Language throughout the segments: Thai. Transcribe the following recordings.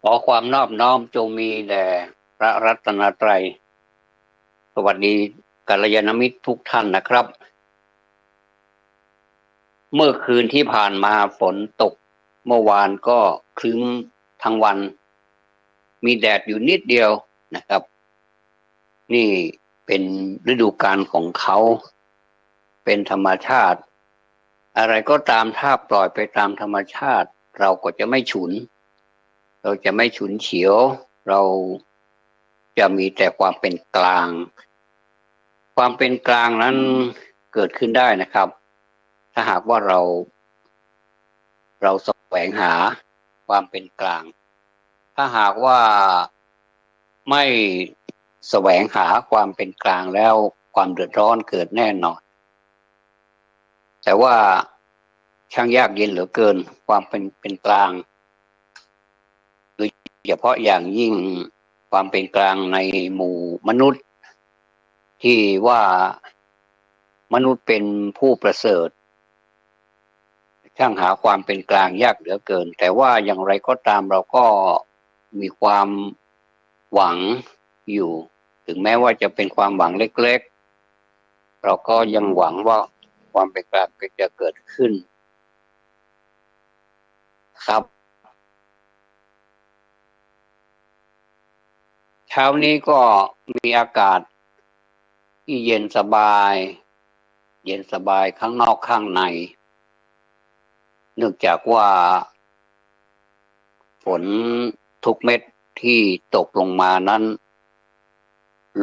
ขอความนอบน้อมจงมีแด่พระรัตนตรัยสวัสดีกัลยาณมิตรทุกท่านนะครับเมื่อคืนที่ผ่านมาฝนตกเมื่อวานก็ครึ้มทั้งวันมีแดดอยู่นิดเดียวนะครับนี่เป็นฤดูกาลของเขาเป็นธรรมชาติอะไรก็ตามถ้าปล่อยไปตามธรรมชาติเราก็จะไม่ฉุนเราจะไม่ฉุนเฉียวเราจะมีแต่ความเป็นกลางความเป็นกลางนั้นเกิดขึ้นได้นะครับถ้าหากว่าเราแสวงหาความเป็นกลางถ้าหากว่าไม่แสวงหาความเป็นกลางแล้วความเดือดร้อนเกิดแน่นอนแต่ว่าช่างยากเย็นเหลือเกินความเป็นกลางโดยเฉพาะอย่างยิ่งความเป็นกลางในหมู่มนุษย์ที่ว่ามนุษย์เป็นผู้ประเสริฐช่างหาความเป็นกลางยากเหลือเกินแต่ว่าอย่างไรก็ตามเราก็มีความหวังอยู่ถึงแม้ว่าจะเป็นความหวังเล็กๆเราก็ยังหวังว่าความเป็นกลางจะเกิดขึ้นครับเช้านี้ก็มีอากาศที่เย็นสบายเย็นสบายข้างนอกข้างในเนื่องจากว่าฝนทุกเม็ดที่ตกลงมานั้น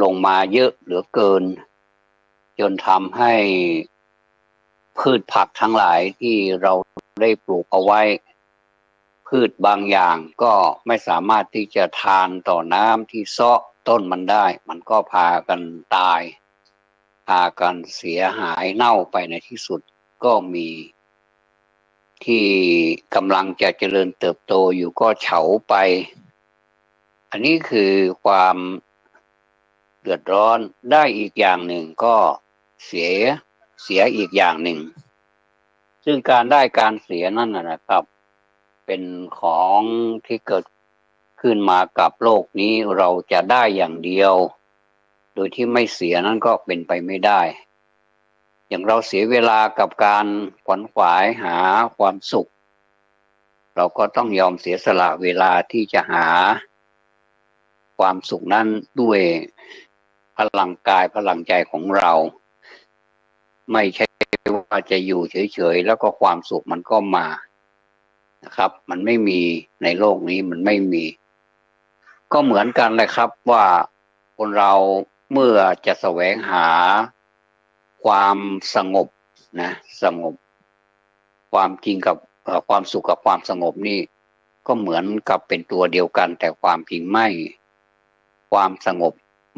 ลงมาเยอะเหลือเกินจนทำให้พืชผักทั้งหลายที่เราได้ปลูกเอาไว้พืชบางอย่างก็ไม่สามารถที่จะทานต่อน้ำที่เซาะต้นมันได้มันก็พากันตายพากันเสียหายเน่าไปในที่สุดก็มีที่กำลังจะเจริญเติบโตอยู่ก็เฉาไปอันนี้คือความเดือดร้อนได้อีกอย่างหนึ่งก็เสียเสียอีกอย่างหนึ่งซึ่งการได้การเสียนั่นนะครับเป็นของที่เกิดขึ้นมากับโลกนี้เราจะได้อย่างเดียวโดยที่ไม่เสียนั่นก็เป็นไปไม่ได้อย่างเราเสียเวลากับการขวนขวายหาความสุขเราก็ต้องยอมเสียสละเวลาที่จะหาความสุขนั้นด้วยพลังกายพลังใจของเราไม่ใช่ว่าจะอยู่เฉยๆแล้วก็ความสุขมันก็มานะครับมันไม่มีในโลกนี้มันไม่มีก็เหมือนกันเลยครับว่าคนเราเมื่อจะแสวงหาความสงบนะสงบความจริงกับความสุขกับความสงบนี่ก็เหมือนกับเป็นตัวเดียวกันแต่ความจริงไม่ความสงบ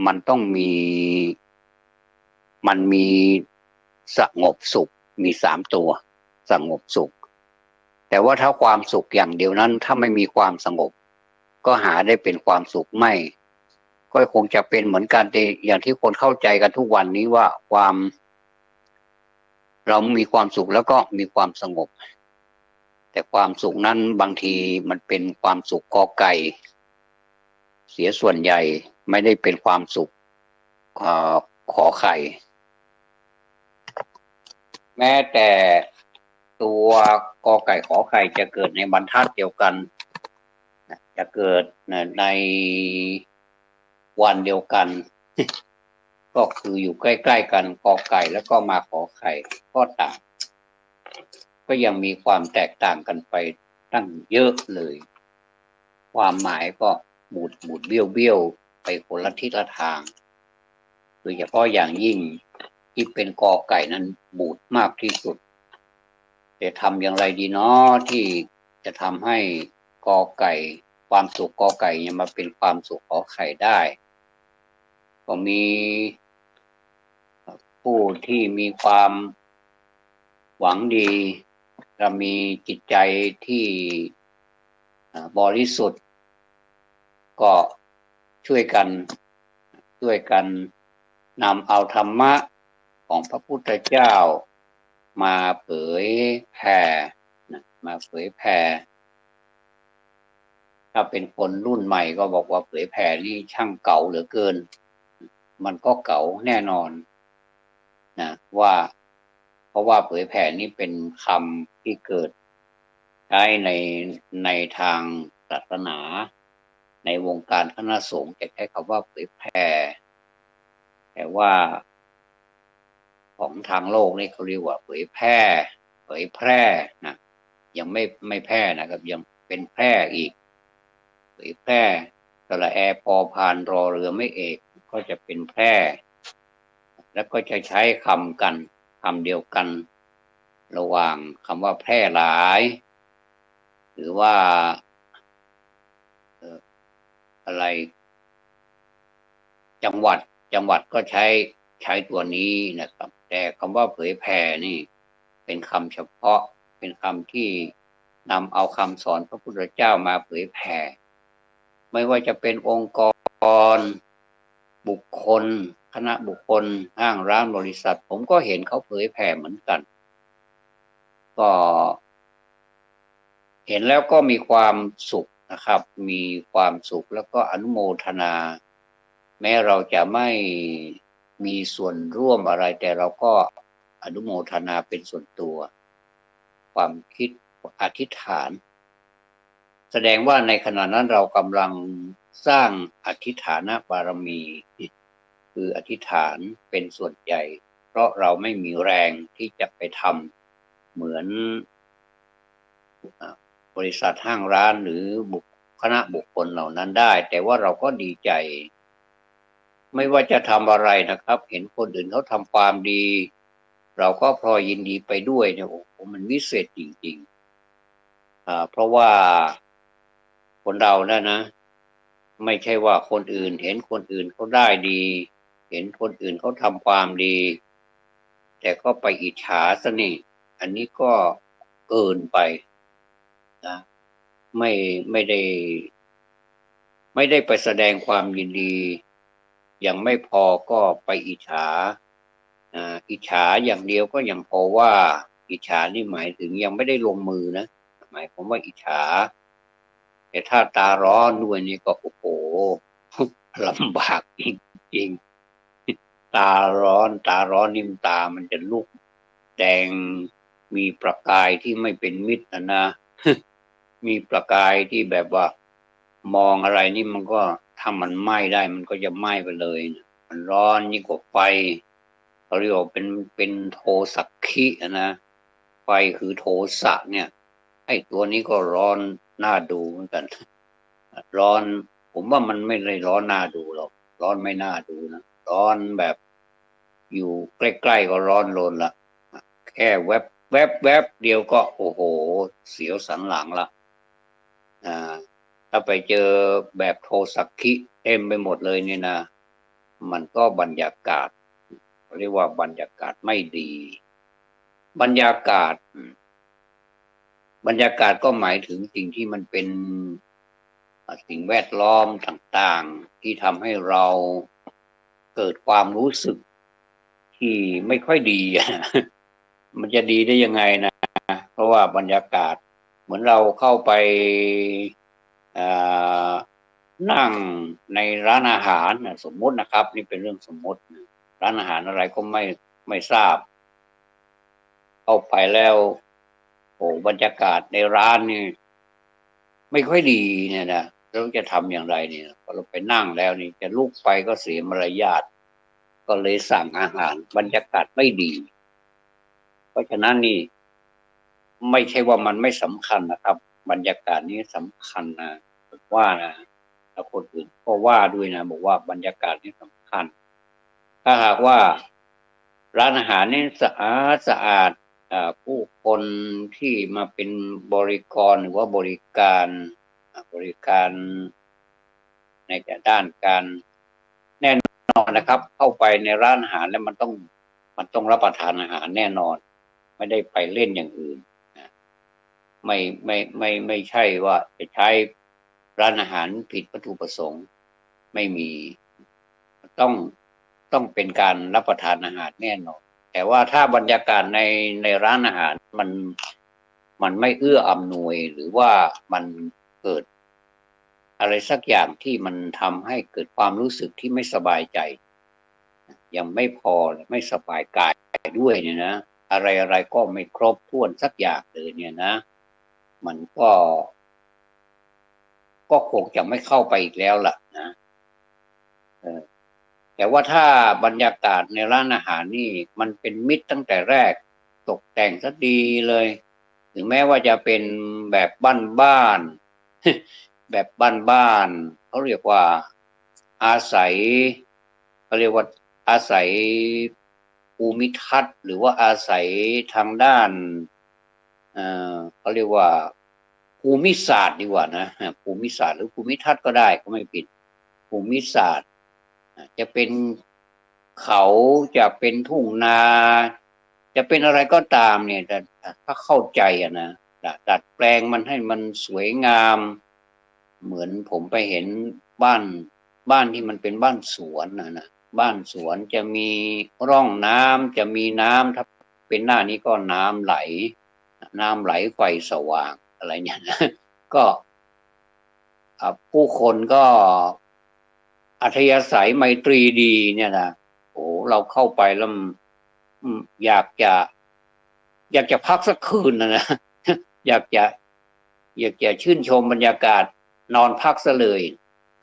มันต้องมีสงบสุขมี3 ตัวสงบสุขแต่ว่าถ้าความสุขอย่างเดียวนั้นถ้าไม่มีความสงบก็หาได้เป็นความสุขไม่ก็คงจะเป็นเหมือนกันอย่างที่คนเข้าใจกันทุกวันนี้ว่าเรามีความสุขแล้วก็มีความสงบแต่ความสุขนั้นบางทีมันเป็นความสุขกอไก่เสียส่วนใหญ่ไม่ได้เป็นความสุขขอไข่แม้แต่ตัวกอไก่ขอไข่จะเกิดในบรรทัดเดียวกันจะเกิดในวันเดียวกันก็คืออยู่ใกล้ๆกันกอไก่แล้วก็มาขอไข่ก็ต่างก็ยังมีความแตกต่างกันไปตั้งเยอะเลยความหมายก็บูดเบี้ยวไปคนละทิศละทางโดยเฉพาะอย่างยิ่งที่เป็นกอไก่นั้นบูดมากที่สุดจะทำอย่างไรดีเนาะที่จะทำให้กอไก่ความสุขกอไก่ยังมาเป็นความสุขขอไข่ได้ก็มีผู้ที่มีความหวังดีและมีจิตใจที่บริสุทธิ์ก็ช่วยกันนำเอาธรรมะของพระพุทธเจ้ามาเผยแผ่ ถ้าเป็นคนรุ่นใหม่ก็บอกว่าเผยแผ่นี่ช่างเก่าเหลือเกินมันก็เก่าแน่นอนนะว่าเพราะว่าเผยแผ่นี่เป็นคำที่เกิดใช้ในทางศาสนาในวงการคณะสงฆ์จะใช้คำว่าเผยแผ่แต่ว่าของทางโลกนี่เขาเรียกว่าเผยแพร่เผยแพร่นะยังไม่แพร่นะครับยังเป็นแพร่อีกเผยแพร่สระแอพอพานรอเรือไม่เอกก็จะเป็นแพร่แล้วก็จะใช้คำกันคำเดียวกันระหว่างคำว่าแพร่หลายหรือว่าอะไรจังหวัดก็ใช้ตัวนี้นะครับแต่คำว่าเผยแผ่นี่เป็นคำเฉพาะเป็นคำที่นำเอาคำสอนพระพุทธเจ้ามาเผยแผ่ไม่ว่าจะเป็นองค์กรบุคคลคณะบุคคลห้างร้านบริษัทผมก็เห็นเขาเผยแผ่เหมือนกันก็เห็นแล้วก็มีความสุขนะครับมีความสุขแล้วก็อนุโมทนาแม้เราจะไม่มีส่วนร่วมอะไรแต่เราก็อนุโมทนาเป็นส่วนตัวความคิดอธิษฐานแสดงว่าในขณะนั้นเรากำลังสร้างอธิษฐานบารมีคืออธิษฐานเป็นส่วนใหญ่เพราะเราไม่มีแรงที่จะไปทำเหมือนบริษัทห้างร้านหรือคณะบุคคลเหล่านั้นได้แต่ว่าเราก็ดีใจไม่ว่าจะทำอะไรนะครับเห็นคนอื่นเขาทำความดีเราก็พลอยยินดีไปด้วยเนี่ยโอ้โหมันวิเศษจริงๆเพราะว่าคนเรานะไม่ใช่ว่าคนอื่นเห็นคนอื่นเขาได้ดีเห็นคนอื่นเขาทำความดีแต่ก็ไปอิจฉาซะนี่อันนี้ก็เกินไปนะไม่ไม่ได้ไม่ได้ไปแสดงความยินดียังไม่พอก็ไปอิจฉาอิจฉาอย่างเดียวก็ยังพอว่าอิจฉานี่หมายถึงยังไม่ได้ลงมือนะหมายความว่าอิจฉาแต่ถ้าตาร้อนด้วยนี่ก็โอ้โหลำบากจริงๆตาร้อนนิ่มตามันจะลุกแดงมีประกายที่ไม่เป็นมิตรนะมีประกายที่แบบว่ามองอะไรนี่มันก็ถ้ามันไหม้ได้มันก็จะไหม้ไปเลยมันร้อนยิ่งกว่าไฟเขาเรียกว่าเป็นโทสักขินะไฟคือโทสะเนี่ยไอ้ตัวนี้ก็ร้อนน่าดูเหมือนกันร้อนผมว่ามันไม่ได้ร้อนน่าดูหรอกร้อนไม่น่าดูนะร้อนแบบอยู่ใกล้ๆก็ร้อนรนละแค่แวบเดียวก็โอ้โหเสียวสันหลังละถ้าไปเจอแบบโทสักขิเต็มไปหมดเลยเนี่ยนะมันก็บรรยากาศเรียกว่าบรรยากาศไม่ดีบรรยากาศก็หมายถึงสิ่งที่มันเป็นสิ่งแวดล้อมต่างๆที่ทำให้เราเกิดความรู้สึกที่ไม่ค่อยดีมันจะดีได้ยังไงนะเพราะว่าบรรยากาศเหมือนเราเข้าไปนั่งในร้านอาหารสมมตินะครับนี่เป็นเรื่องสมมติร้านอาหารอะไรก็ไม่ทราบเข้าไปแล้วโอ้บรรยากาศในร้านนี่ไม่ค่อยดีเนี่ยนะเราจะทำอย่างไรเนี่ยพอเราไปนั่งแล้วนี่จะลุกไปก็เสียมารยาทก็เลยสั่งอาหารบรรยากาศไม่ดีเพราะฉะนั้นนี่ไม่ใช่ว่ามันไม่สำคัญนะครับบรรยากาศนี้สำคัญนะผมว่านะแล้วคนอื่นก็ว่าด้วยนะบอกว่าบรรยากาศนี้สำคัญถ้าหากว่าร้านอาหารนี่สะอาดผู้คนที่มาเป็นบริกรหรือว่าบริการในด้านการแน่นอนนะครับเข้าไปในร้านอาหารแล้วมันต้องรับประทานอาหารแน่นอนไม่ได้ไปเล่นอย่างอื่นนะไม่ใช่ว่าจะใช้ร้านอาหารผิดวัตถุประสงค์ไม่มีต้องเป็นการรับประทานอาหารแน่นอนแต่ว่าถ้าบรรยากาศในร้านอาหารมันไม่เอื้ออำนวยหรือว่ามันเกิด อะไรสักอย่างที่มันทำให้เกิดความรู้สึกที่ไม่สบายใจยังไม่พอไม่สบายกายด้วยเนี่ยนะอะไรก็ไม่ครบถ้วนสักอย่างเลยเนี่ยนะมันก็คงจะไม่เข้าไปอีกแล้วล่ะนะเออแต่ว่าถ้าบรรยากาศในร้านอาหารนี่มันเป็นมิตรตั้งแต่แรกตกแต่งซะดีเลยถึงแม้ว่าจะเป็นแบบบ้านๆแบบบ้านๆเขาเรียกว่าอาศัยเขาเรียกว่าอาศัยภูมิทัศน์หรือว่าอาศัยทางด้านเขาเรียกว่าภูมิศาสตร์ดีกว่านะภูมิศาสตร์หรือภูมิทัศน์ก็ได้ก็ไม่ผิดภูมิศาสตร์จะเป็นเขาจะเป็นทุ่งนาจะเป็นอะไรก็ตามเนี่ยแต่ถ้าเข้าใจนะดัดแปลงมันให้มันสวยงามเหมือนผมไปเห็นบ้านบ้านที่มันเป็นบ้านสวนนะบ้านสวนจะมีร่องน้ำจะมีน้ำถ้าเป็นหน้านี้ก็น้ำไหลไฟสว่างอะไรเนี่ยนะก็ผู้คนก็อัธยาศัยไมตรีดีเนี่ยนะโอ้เราเข้าไปแล้วอยากจะอยากจะพักสักคืนนะอยากจะอยากจะชื่นชมบรรยากาศนอนพักซะเลย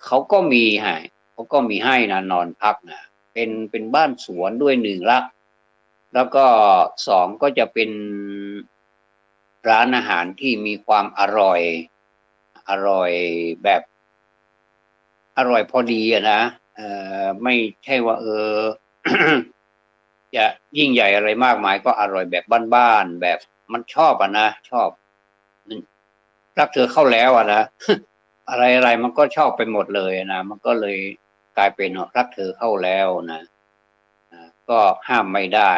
เขาก็มีให้นะนอนพักนะเป็นบ้านสวนด้วยหนึ่งละแล้วก็สองก็จะเป็นร้านอาหารที่มีความอร่อยแบบอร่อยพอดีอะนะไม่ใช่ว่าจะยิ่งใหญ่อะไรมากมายก็อร่อยแบบบ้านๆแบบมันชอบอะนะชอบรักเธอเข้าแล้วอะนะอะไรมันก็ชอบไปหมดเลยนะมันก็เลยกลายเป็นรักเธอเข้าแล้วนะก็ห้ามไม่ได้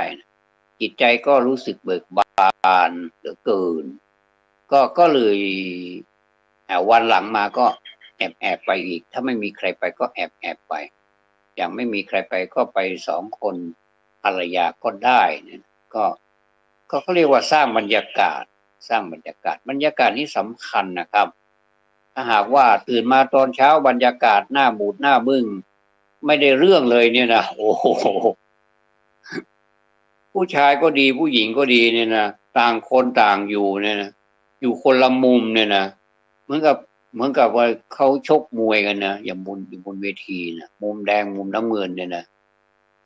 จิตใจก็รู้สึกเบิกบานเหลือเกินก็เลยวันหลังมาก็แอบไปอีกถ้าไม่มีใครไปก็แอบไปอย่างไม่มีใครไปก็ไป2 คนภรรยาก็ได้เนี่ยก็เขาเรียกว่าสร้างบรรยากาศบรรยากาศนี้สำคัญนะครับถ้าหากว่าตื่นมาตอนเช้าบรรยากาศหน้าบูดหน้าบึ้งไม่ได้เรื่องเลยเนี่ยนะโอ้โหผู้ชายก็ดีผู้หญิงก็ดีเนี่ยนะต่างคนต่างอยู่เนี่ยนะอยู่คนละมุมเนี่ยนะเหมือนกับเหมือนกับว่าเขาชกมวยกันนะอย่างอยู่บนเวทีนะมุมแดงมุมน้ำเงินเนี่ยนะ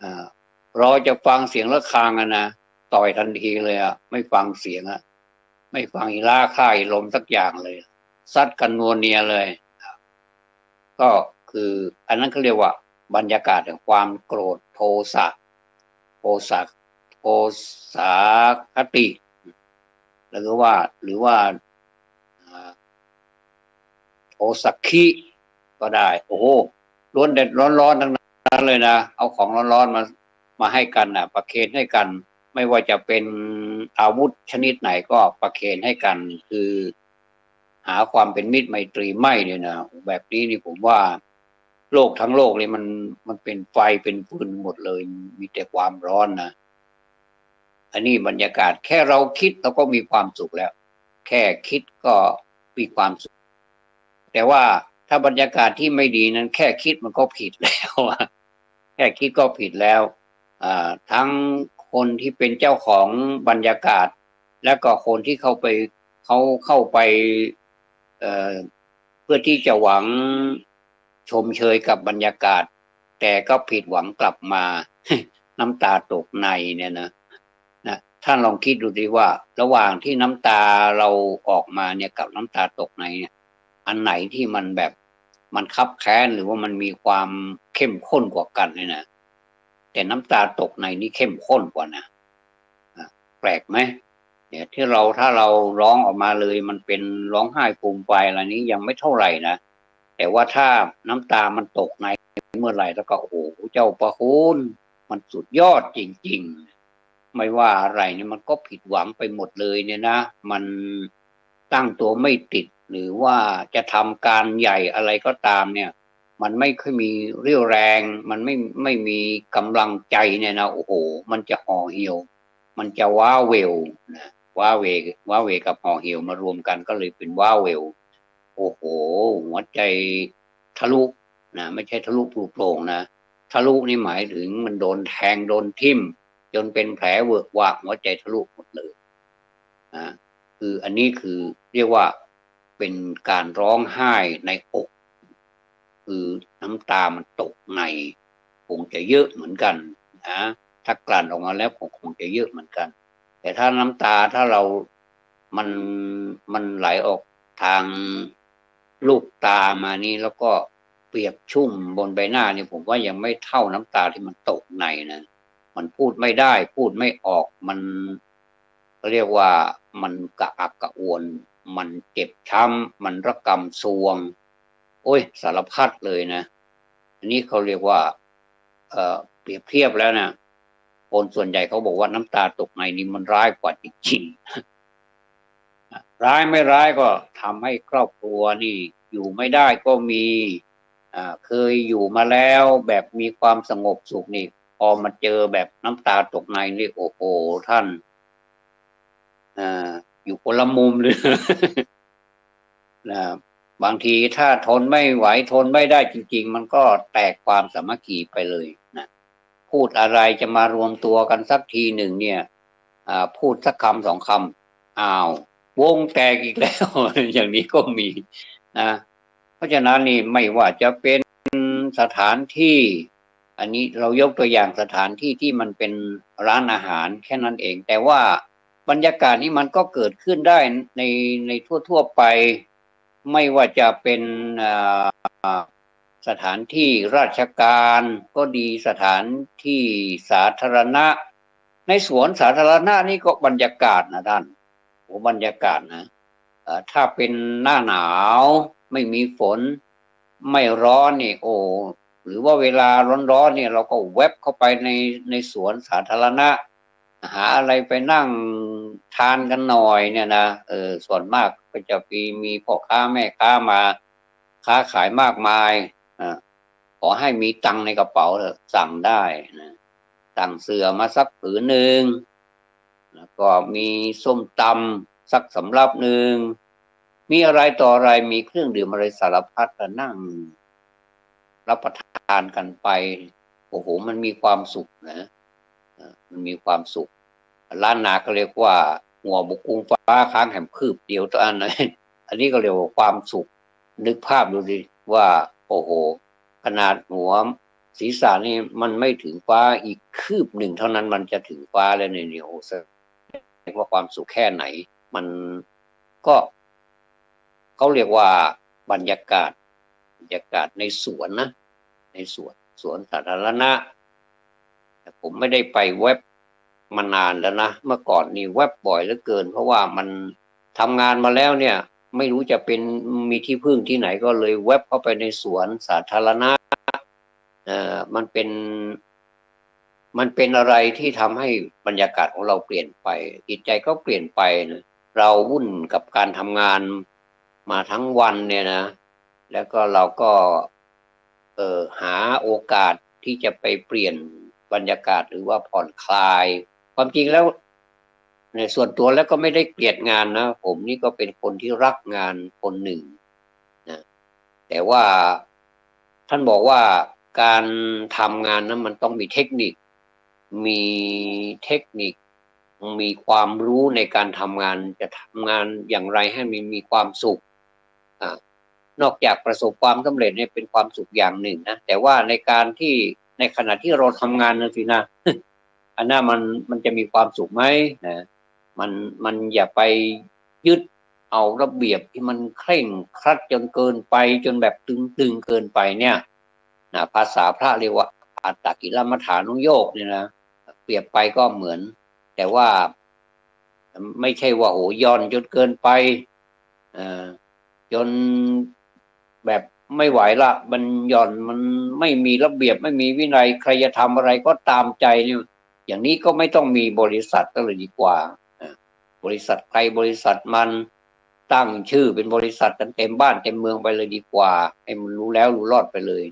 อ่ารอจะฟังเสียงระฆังนะต่อยทันทีเลยอ่ะไม่ฟังเสียงอ่ะไม่ฟังอีล่าค่ายลมสักอย่างเลยซัดกันนัวเนียเลยก็คืออันนั้นเขาเรียกว่าบรรยากาศแห่งความโกรธโทสะโทสะโทสาคติหรือว่าโทสักขิก็ได้โอ้โหร้อนเด็ดร้อนทั้งนั้นเลยนะเอาของร้อนมาให้กันนะประเคนให้กันไม่ว่าจะเป็นอาวุธชนิดไหนก็ประเคนให้กันคือหาความเป็นมิตรไมตรีไม่เนี่ยนะแบบนี้นี่ผมว่าโลกทั้งโลกเลยมันเป็นไฟเป็นฟืนหมดเลยมีแต่ความร้อนนะอันนี้บรรยากาศแค่เราคิดเราก็มีความสุขแล้วแค่คิดก็มีความสุขแต่ว่าถ้าบรรยากาศที่ไม่ดีนั้นแค่คิดมันก็ผิดแล้วแค่คิดก็ผิดแล้วทั้งคนที่เป็นเจ้าของบรรยากาศและก็คนที่เขาเข้าไปเอ่อเพื่อที่จะหวังชมเชยกับบรรยากาศแต่ก็ผิดหวังกลับมาน้ำตาตกในเนี่ยนะท่านลองคิดดูดิว่าระหว่างที่น้ำตาเราออกมาเนี่ยกับน้ำตาตกในเนี่ยอันไหนที่มันแบบมันคับแค้นหรือว่ามันมีความเข้มข้นกว่ากันเนี่ยนะแต่น้ำตาตกในนี่เข้มข้นกว่านะแปลกไหมเนี่ยที่ถ้าเราร้องออกมาเลยมันเป็นร้องไห้ฟูมไฟอะไรนี้ยังไม่เท่าไหร่นะแต่ว่าถ้าน้ำตามันตกในเมื่อไหร่แล้วก็โอ้โหเจ้าประคุณมันสุดยอดจริงๆไม่ว่าอะไรเนี่ยมันก็ผิดหวังไปหมดเลยเนี่ยนะมันตั้งตัวไม่ติดหรือว่าจะทำการใหญ่อะไรก็ตามเนี่ยมันไม่ค่อยมีเรี่ยวแรงมันไม่มีกำลังใจเนี่ยนะโอ้โหมันจะห่อเหี่ยวมันจะว้าเวลนะว้าเวกับห่อเหี่ยวมารวมกันก็เลยเป็นว้าเวล โอ้โหหัวใจทะลุนะไม่ใช่ทะลุปลุโปร่งนะทะลุนี่หมายถึงมันโดนแทงโดนทิ่มจนเป็นแผลเวอะหวะหัวใจทะลุหมดเลยนะคืออันนี้คือเรียกว่าเป็นการร้องไห้ในอกคือน้ำตามันตกในคงจะเยอะเหมือนกันนะถ้ากลั่นออกมาแล้วคงจะเยอะเหมือนกันแต่ถ้าน้ำตาถ้าเรามันมันไหลออกทางลูกตามานี่แล้วก็เปียกชุ่มบนใบหน้านี่ผมว่ายังไม่เท่าน้ำตาที่มันตกในนะมันพูดไม่ได้พูดไม่ออกมันเรียกว่ามันกระอักกระอ่วนมันเจ็บช้ำมันระกำซวงโอ้ยสารพัดเลยนะอันนี้เขาเรียกว่าเปรียบเทียบแล้วนะคนส่วนใหญ่เขาบอกว่าน้ำตาตกในนี่มันร้ายกว่าจริงๆร้ายไม่ร้ายก็ทำให้ครอบครัวนี่อยู่ไม่ได้ก็มีเคยอยู่มาแล้วแบบมีความสงบสุขนี่พอมาเจอแบบน้ำตาตกในนี่โอ้โหท่านอยู่คนละมุมเลยนะบางทีถ้าทนไม่ไหวทนไม่ได้จริงๆมันก็แตกความสามัคคีไปเลยนะพูดอะไรจะมารวมตัวกันสักทีหนึ่งเนี่ยพูดสักคำสองคำอ้าววงแตกอีกแล้ว อย่างนี้ก็มีนะเพราะฉะนั้นนี่ไม่ว่าจะเป็นสถานที่อันนี้เรายกตัวอย่างสถานที่ที่มันเป็นร้านอาหารแค่นั้นเองแต่ว่าบรรยากาศนี้มันก็เกิดขึ้นได้ในทั่วๆไปไม่ว่าจะเป็นสถานที่ราชการก็ดีสถานที่สาธารณะในสวนสาธารณะนี่ก็บรรยากาศนะท่านโอ้บรรยากาศนะถ้าเป็นหน้าหนาวไม่มีฝนไม่ร้อนนี่โอ้หรือว่าเวลาร้อนๆเนี่ยเราก็แวบเข้าไปในสวนสาธารณะหาอะไรไปนั่งทานกันหน่อยเนี่ยนะส่วนมากก็จะมีพ่อค้าแม่ค้ามาค้าขายมากมายขอให้มีตังค์ในกระเป๋าเถอะสั่งได้นะสั่งเสือมาสักผืนหนึ่งแล้วก็มีส้มตำสักสำรับหนึ่งมีอะไรต่ออะไรมีเครื่องดื่มอะไรสารพัดก็นั่งรับประทานกันไปโอ้โหมันมีความสุขนะมันมีความสุขล้านนาก็เรียกว่าหัวบุกกุ้งฟ้าค้างแหมคืบเดียวตัวอันนั้นอันนี้ก็เรียกว่าความสุขนึกภาพดูดิว่าโอ้โหขนาดหัวศีรษะนี่มันไม่ถึงฟ้าอีกคืบหนึ่งเท่านั้นมันจะถึงฟ้าแล้วเนี่ยโอ้แสดงว่าความสุขแค่ไหนมันก็เขาเรียกว่าบรรยากาศในสวนนะในสวนสาธารณะแต่ผมไม่ได้ไปเว็บมานานแล้วนะเมื่อก่อนนี่เว็บบ่อยเหลือเกินเพราะว่ามันทำงานมาแล้วเนี่ยไม่รู้จะเป็นมีที่พึ่งที่ไหนก็เลยเว็บเข้าไปในสวนสาธารณะมันเป็นอะไรที่ทำให้บรรยากาศของเราเปลี่ยนไปจิตใจก็เปลี่ยนไปนะเราวุ่นกับการทำงานมาทั้งวันเนี่ยนะแล้วก็เราก็หาโอกาสที่จะไปเปลี่ยนบรรยากาศหรือว่าผ่อนคลายความจริงแล้วในส่วนตัวแล้วก็ไม่ได้เกลียดงานนะผมนี่ก็เป็นคนที่รักงานคนหนึ่งนะแต่ว่าท่านบอกว่าการทำงานนั้นมันต้องมีเทคนิคมีเทคนิคมีความรู้ในการทำงานจะทำงานอย่างไรให้มีความสุขนอกจากประสบความสำเร็จเนี่ยเป็นความสุขอย่างหนึ่งนะแต่ว่าในการที่ในขณะที่เราทำงานนั่นสินะอันนั้นมันจะมีความสุขไหมนะมันอย่าไปยึดเอาระเบียบที่มันเคร่งครัดจนเกินไปจนแบบตึงเกินไปเนี่ยนะภาษาพระเรียกว่าอัตตกิลมัฏฐานุโยคเนี่ยนะเปรียบไปก็เหมือนแต่ว่าไม่ใช่ว่าโอ้ย่อนจนเกินไปจนแบบไม่ไหวละมันหย่อนมันไม่มีระเบียบไม่มีวินัยใครจะทำอะไรก็ตามใจเนี่ยอย่างนี้ก็ไม่ต้องมีบริษัทก็เลยดีกว่าบริษัทใครบริษัทมันตั้งชื่อเป็นบริษัทกันเต็มบ้านเต็มเมืองไปเลยดีกว่าให้มันรู้แล้วรู้รอดไปเลย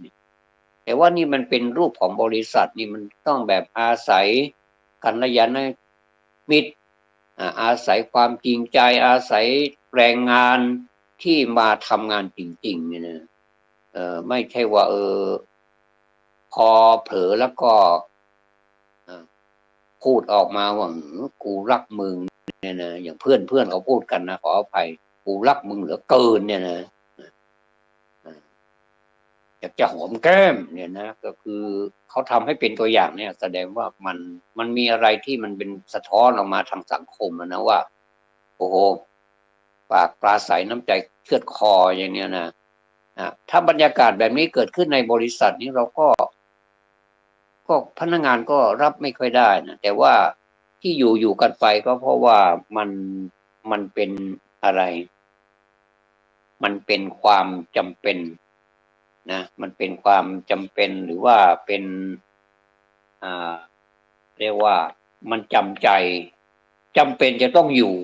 แต่ว่านี่มันเป็นรูปของบริษัทนี่มันต้องแบบอาศัยกัลยาณมิตรอาศัยความจริงใจอาศัยแรงงาน ที่มาทำงานจริงๆเนี่ยนะไม่ใช่ว่าพอเผลอแล้วก็พูดออกมาว่ากูรักมึงเนี่ยนะอย่างเพื่อนเขาพูดกันนะขออภัยกูรักมึงเหลือเกินเนี่ยนะอยากจะหอมแก้มเนี่ยนะก็คือเขาทำให้เป็นตัวอย่างเนี่ยแสดงว่ามันมีอะไรที่มันเป็นสะท้อนออกมาทางสังคมนะว่าโอ้โหปากปราศัยน้ำใจเชือดคออย่างเนี้ยนะถ้าบรรยากาศแบบนี้เกิดขึ้นในบริษัทนี้เราก็พนักงานก็รับไม่ค่อยได้นะแต่ว่าที่อยู่กันไปก็เพราะว่ามันเป็นอะไรมันเป็นความจำเป็นนะมันเป็นความจำเป็นหรือว่าเป็นอ่าเรียกว่ามันจำใจจำเป็นจะต้องอยู่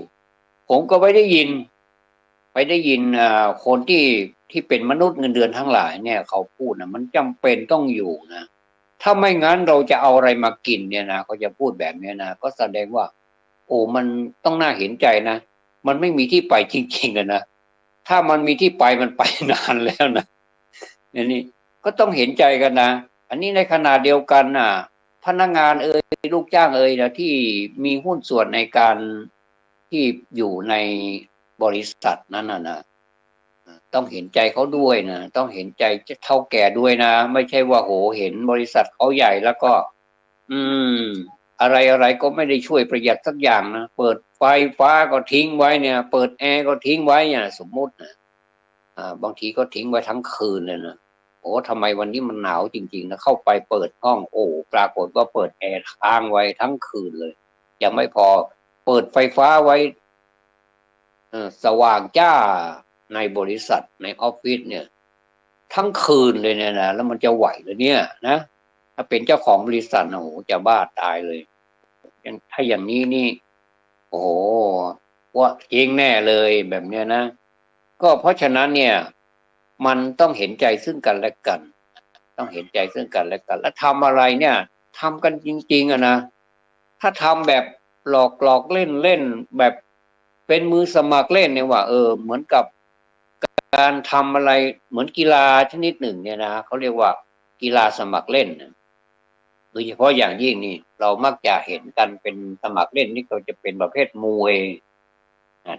ผมก็ไปได้ยินคนที่เป็นมนุษย์เงินเดือนทั้งหลายเนี่ยเขาพูดนะมันจำเป็นต้องอยู่นะถ้าไม่งั้นเราจะเอาอะไรมากินเนี่ยนะเขาจะพูดแบบนี้นะก็แสดงว่าโอ้มันต้องน่าเห็นใจนะมันไม่มีที่ไปจริงๆนะถ้ามันมีที่ไปมันไปนานแล้วนะนี่ก็ต้องเห็นใจกันนะอันนี้ในขณะเดียวกันน่ะพนักงานลูกจ้างนะที่มีหุ้นส่วนในการที่อยู่ในบริษัทนั้นนะต้องเห็นใจเขาด้วยนะต้องเห็นใจเท่าแก่ด้วยนะไม่ใช่ว่าโหเห็นบริษัทเขาใหญ่แล้วก็ อืมอะไรก็ไม่ได้ช่วยประหยัดสักอย่างนะเปิดไฟฟ้าก็ทิ้งไว้เนี่ยเปิดแอร์ก็ทิ้งไว้เนี่ยสมมุตินะบางทีก็ทิ้งไว้ทั้งคืนเลยนะโอ้ทำไมวันนี้มันหนาวจริงๆนะเข้าไปเปิดห้องโอ้ปรากฏว่าเปิดแอร์ค้างไว้ทั้งคืนเลยยังไม่พอเปิดไฟฟ้าไว้สว่างจ้าในบริษัทในออฟฟิศเนี่ยทั้งคืนเลยเนี่ยนะแล้วมันจะไหวเลยเนี่ยนะถ้าเป็นเจ้าของบริษัทโอ้โหจะบ้าตายเลยถ้าอย่างนี้นี่โอ้โหว่าเจ๊งแน่เลยแบบเนี้ยนะก็เพราะฉะนั้นเนี่ยมันต้องเห็นใจซึ่งกันและกันต้องเห็นใจซึ่งกันและกันแล้วทำอะไรเนี่ยทำกันจริงๆอะนะถ้าทำแบบหลอกเล่นแบบเป็นมือสมัครเล่นเนี่ยว่าเหมือนกับการทำอะไรเหมือนกีฬาชนิดหนึ่งเนี่ยนะเขาเรียกว่ากีฬาสมัครเล่นนะโดยเฉพาะอย่างยิ่งนี่เรามักจะเห็นกันเป็นสมัครเล่นนี่ก็จะเป็นประเภทมวย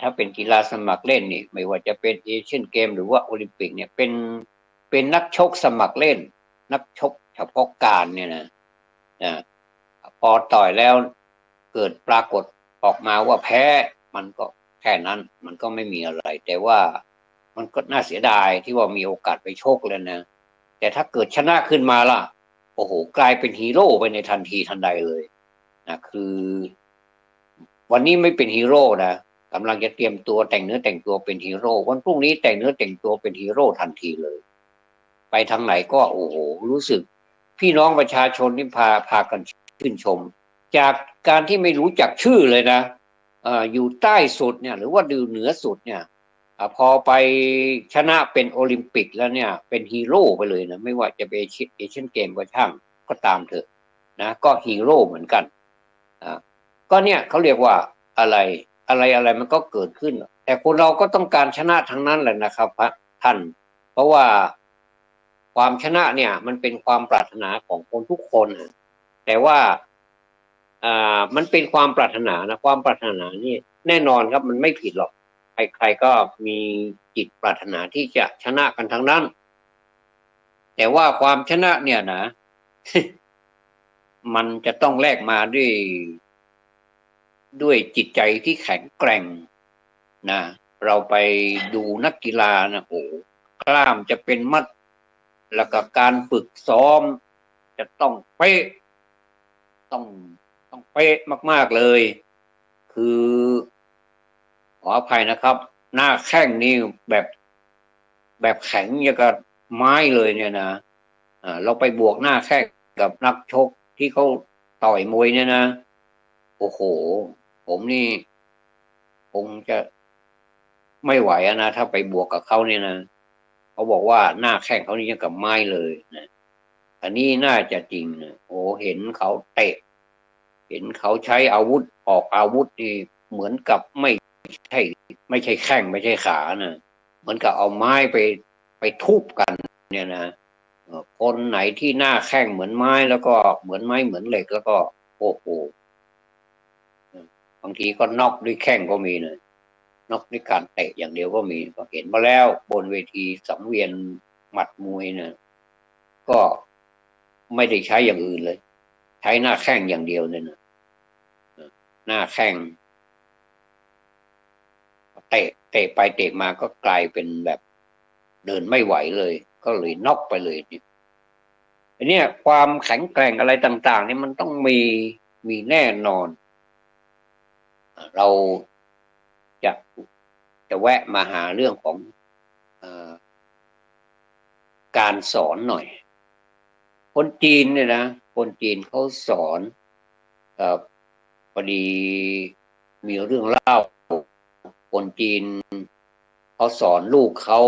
ถ้าเป็นกีฬาสมัครเล่นนี่ไม่ว่าจะเป็นเอเชียนเกมหรือว่าโอลิมปิกเนี่ยเป็นนักชกสมัครเล่นนักชกเฉพาะการเนี่ยนะพอต่อยแล้วเกิดปรากฏออกมาว่าแพ้มันก็แค่นั้นมันก็ไม่มีอะไรแต่ว่ามันก็น่าเสียดายที่ว่ามีโอกาสไปโชคแล้วนะแต่ถ้าเกิดชนะขึ้นมาล่ะโอ้โหกลายเป็นฮีโร่ไปในทันทีทันใดเลยนะคือวันนี้ไม่เป็นฮีโร่นะกำลังจะเตรียมตัวแต่งเนื้อแต่งตัวเป็นฮีโร่วันพรุ่งนี้แต่งเนื้อแต่งตัวเป็นฮีโร่ทันทีเลยไปทางไหนก็โอ้โหรู้สึกพี่น้องประชาชนนี่พากันชื่นชมจากการที่ไม่รู้จักชื่อเลยนะอยู่ใต้สุดเนี่ยหรือว่าดูเหนือสุดเนี่ยพอไปชนะเป็นโอลิมปิกแล้วเนี่ยเป็นฮีโร่ไปเลยนะไม่ว่าจะเป็นเอเชียนเกมก็ช่างก็ตามเถอะนะก็ฮีโร่เหมือนกันก็เนี่ยเขาเรียกว่าอะไรมันก็เกิดขึ้นแต่คนเราก็ต้องการชนะทั้งนั้นแหละนะครับท่านเพราะว่าความชนะเนี่ยมันเป็นความปรารถนาของคนทุกคนแต่ว่ามันเป็นความปรารถนานะความปรารถนานี่แน่นอนครับมันไม่ผิดหรอกใครๆก็มีจิตปรารถนาที่จะชนะกันทั้งนั้นแต่ว่าความชนะเนี่ยนะ มันจะต้องแลกมาด้วยจิตใจที่แข็งแกร่งนะเราไปดูนักกีฬานะโอ้กล้ามจะเป็นมัดแล้วก็การฝึกซ้อมจะต้องเป๊ะต้องต้องเป๊ะมากๆเลยคือขออภัยนะครับหน้าแข้งนี่แบบแข็งอย่างกับไม้เลยเนี่ยนะเราไปบวกหน้าแข้งกับนักชกที่เขาต่อยมวยเนี่ยนะโอ้โหผมนี่คงจะไม่ไหวนะถ้าไปบวกกับเขาเนี่ยนะเขาบอกว่าหน้าแข้งเขานี่ยังกับไม้เลยนะอันนี้น่าจะจริงนะโอ้เห็นเขาเตะเห็นเขาใช้อาวุธออกอาวุธนี่เหมือนกับไม่ใช่แข้งไม่ใช่ขานะ เหมือนกับเอาไม้ไปทุบกันเนี่ยนะคนไหนที่หน้าแข้งเหมือนไม้แล้วก็เหมือนไม้เหมือนเหล็กแล้วก็โอ้โหบางทีก็น็อกด้วยแข้งก็มีเลยน็อกด้วยการเตะอย่างเดียวก็มีก็เห็นมาแล้วบนเวทีสังเวียนหมัดมวยเนี่ยก็ไม่ได้ใช้อย่างอื่นเลยใช้หน้าแข้งอย่างเดียวเนี่ยนะหน้าแข้งเตะไปเตะมาก็กลายเป็นแบบเดินไม่ไหวเลยก็เลยน็อกไปเลยอันนี้ความแข็งแกร่งอะไรต่างๆนี่มันต้องมีแน่นอนเราจะจะแวะมาหาเรื่องของการสอนหน่อยคนจีนเนี่ยนะคนจีนเขาสอนพอดีมีเรื่องเล่าคนจีนเขาสอนลูกเขา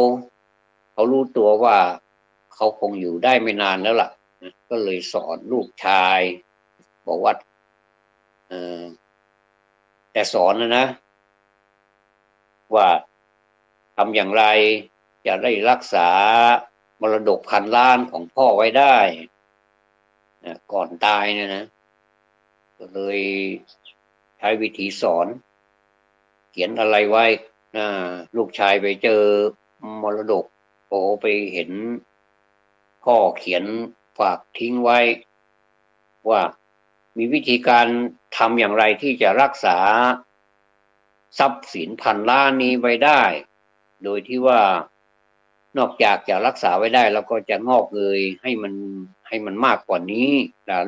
รู้ตัวว่าเขาคงอยู่ได้ไม่นานแล้วล่ะก็เลยสอนลูกชายบอกว่าแต่สอนนะว่าทำอย่างไรจะได้รักษามรดกพันล้านของพ่อไว้ได้ก่อนตายเนี่ยนะก็เลยใช้วิธีสอนเขียนอะไรไว้ลูกชายไปเจอมรดกโอ้ไปเห็นพ่อเขียนฝากทิ้งไว้ว่ามีวิธีการทำอย่างไรที่จะรักษาทรัพย์สินพันล้านนี้ไว้ได้โดยที่ว่านอกจากจะรักษาไว้ได้แล้วก็จะงอกเงยให้มันมากกว่านี้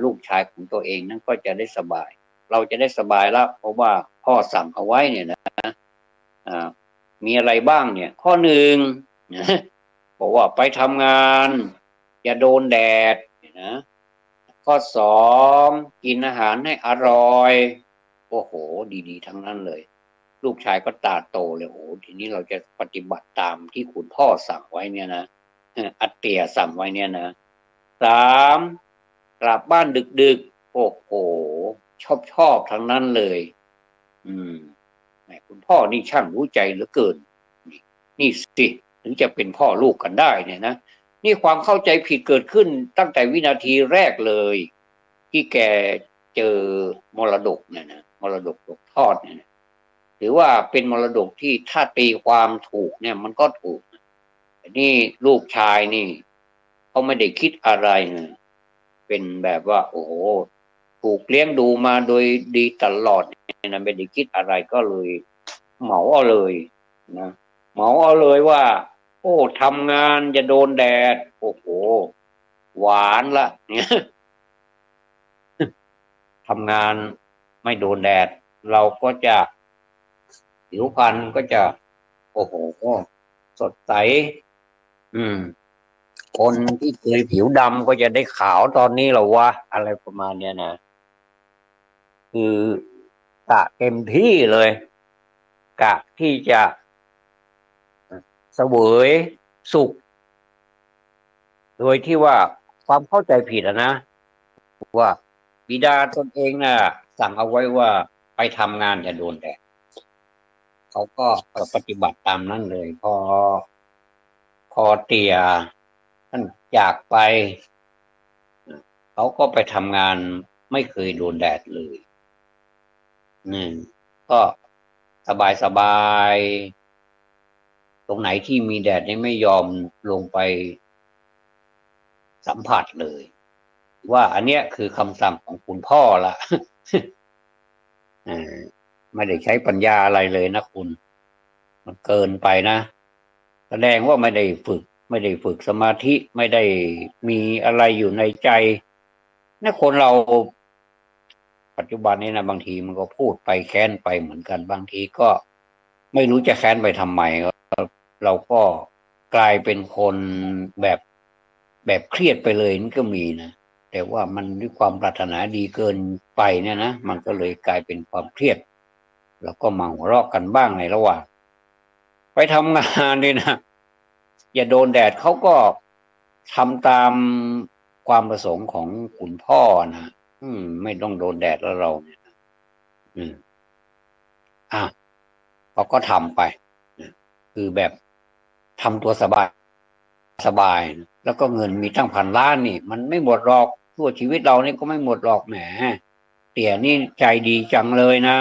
ลูกชายของตัวเองนั้นก็จะได้สบายเราจะได้สบายแล้วเพราะว่าพ่อสั่งเอาไว้เนี่ยนะมีอะไรบ้างเนี่ยข้อหนึ่งบอกว่าไปทำงานอย่าโดนแดดนะข้อสองกินอาหารให้อร่อยโอ้โหดีๆทั้งนั้นเลยลูกชายก็ตาโตเลยโอ้ทีนี้เราจะปฏิบัติตามที่คุณพ่อสั่งไว้เนี่ยนะอัตเตียสั่งไว้เนี่ยนะสามกลับบ้านดึกๆโอ้โหชอบทั้งนั้นเลยคุณพ่อนี่ช่างรู้ใจเหลือเกินนี่สิถึงจะเป็นพ่อลูกกันได้เนี่ยนะนี่ความเข้าใจผิดเกิดขึ้นตั้งแต่วินาทีแรกเลยที่แกเจอมรดกเนี่ยนะมรดกตกทอดเนี่ยหรือว่าเป็นมรดกที่ถ้าตีความถูกเนี่ยมันก็ถูกนี่ลูกชายนี่เขาไม่ได้คิดอะไรนะเป็นแบบว่าโอ้โหถูกเลี้ยงดูมาโดยดีตลอดเนี่ยนะไม่ได้คิดอะไรก็เลยเหมาเอาเลยนะเหมาเอาเลยว่าโอ้ทำงานจะโดนแดดโอ้โหหวานละเนี่ยทำงานไม่โดนแดดเราก็จะผิวพรรณก็จะโอ้โหสดใสคนที่เคยผิวดำก็จะได้ขาวตอนนี้เหรอวะอะไรประมาณเนี้ยนะคือกะเต็มที่เลยกะที่จะเสวยสุขโดยที่ว่าความเข้าใจผิดนะว่าบิดาตนเองน่ะสั่งเอาไว้ว่าไปทำงานจะโดนแดดเขาก็ปฏิบัติตามนั้นเลยพอเตี่ยท่านจากไปเขาก็ไปทำงานไม่เคยโดนแดดเลยก็สบายตรงไหนที่มีแดดนี่ไม่ยอมลงไปสัมผัสเลยว่าอันเนี้ยคือคำสั่งของคุณพ่อละไม่ได้ใช้ปัญญาอะไรเลยนะคุณมันเกินไปนะแสดงว่าไม่ได้ฝึกสมาธิไม่ได้มีอะไรอยู่ในใจนะคนเราปัจจุบันนี้นะบางทีมันก็พูดไปแค้นไปเหมือนกันบางทีก็ไม่รู้จะแค้นไปทำไมเราก็กลายเป็นคนแบบเครียดไปเลยนี่ก็มีนะแต่ว่ามันด้วยความปรารถนาดีเกินไปเนี่ยนะมันก็เลยกลายเป็นความเครียดแล้วก็มาหัวเราะกันบ้างในระหว่างไปทำงานนี่นะอย่าโดนแดดเขาก็ทำตามความประสงค์ของคุณพ่อนะไม่ต้องโดนแดดแล้วเราเนี่ยเขาก็ทำไปคือแบบ ทำตัวสบายแล้วก็เงินมีตั้ง1,000 ล้านนี่มันไม่หมดหรอกทั่วชีวิตเรานี่ก็ไม่หมดหรอกแหมเตี่ยนี่ใจดีจังเลยนะ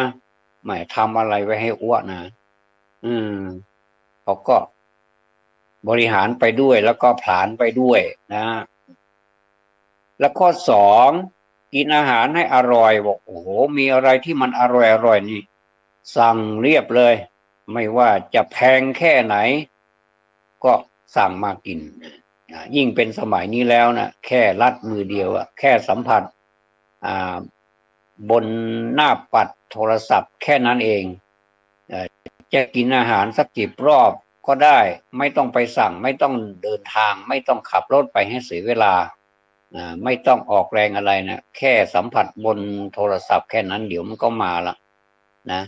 ไม่ทำอะไรไว้ให้อ้วนนะอืมเขาก็บริหารไปด้วยแล้วก็ผลาญไปด้วยนะแล้วข้อสองกินอาหารให้อร่อยบอกโอ้โหมีอะไรที่มันอร่อยนี่สั่งเรียบเลยไม่ว่าจะแพงแค่ไหนก็สั่งมากินยิ่งเป็นสมัยนี้แล้วนะแค่ลัดมือเดียวอะแค่สัมผัสอ่าบนหน้าปัดโทรศัพท์แค่นั้นเองจะกินอาหารสักกี่รอบก็ได้ไม่ต้องไปสั่งไม่ต้องเดินทางไม่ต้องขับรถไปให้เสียเวลาไม่ต้องออกแรงอะไรนะแค่สัมผัสบนโทรศัพท์แค่นั้นเดี๋ยวมันก็มาละนะ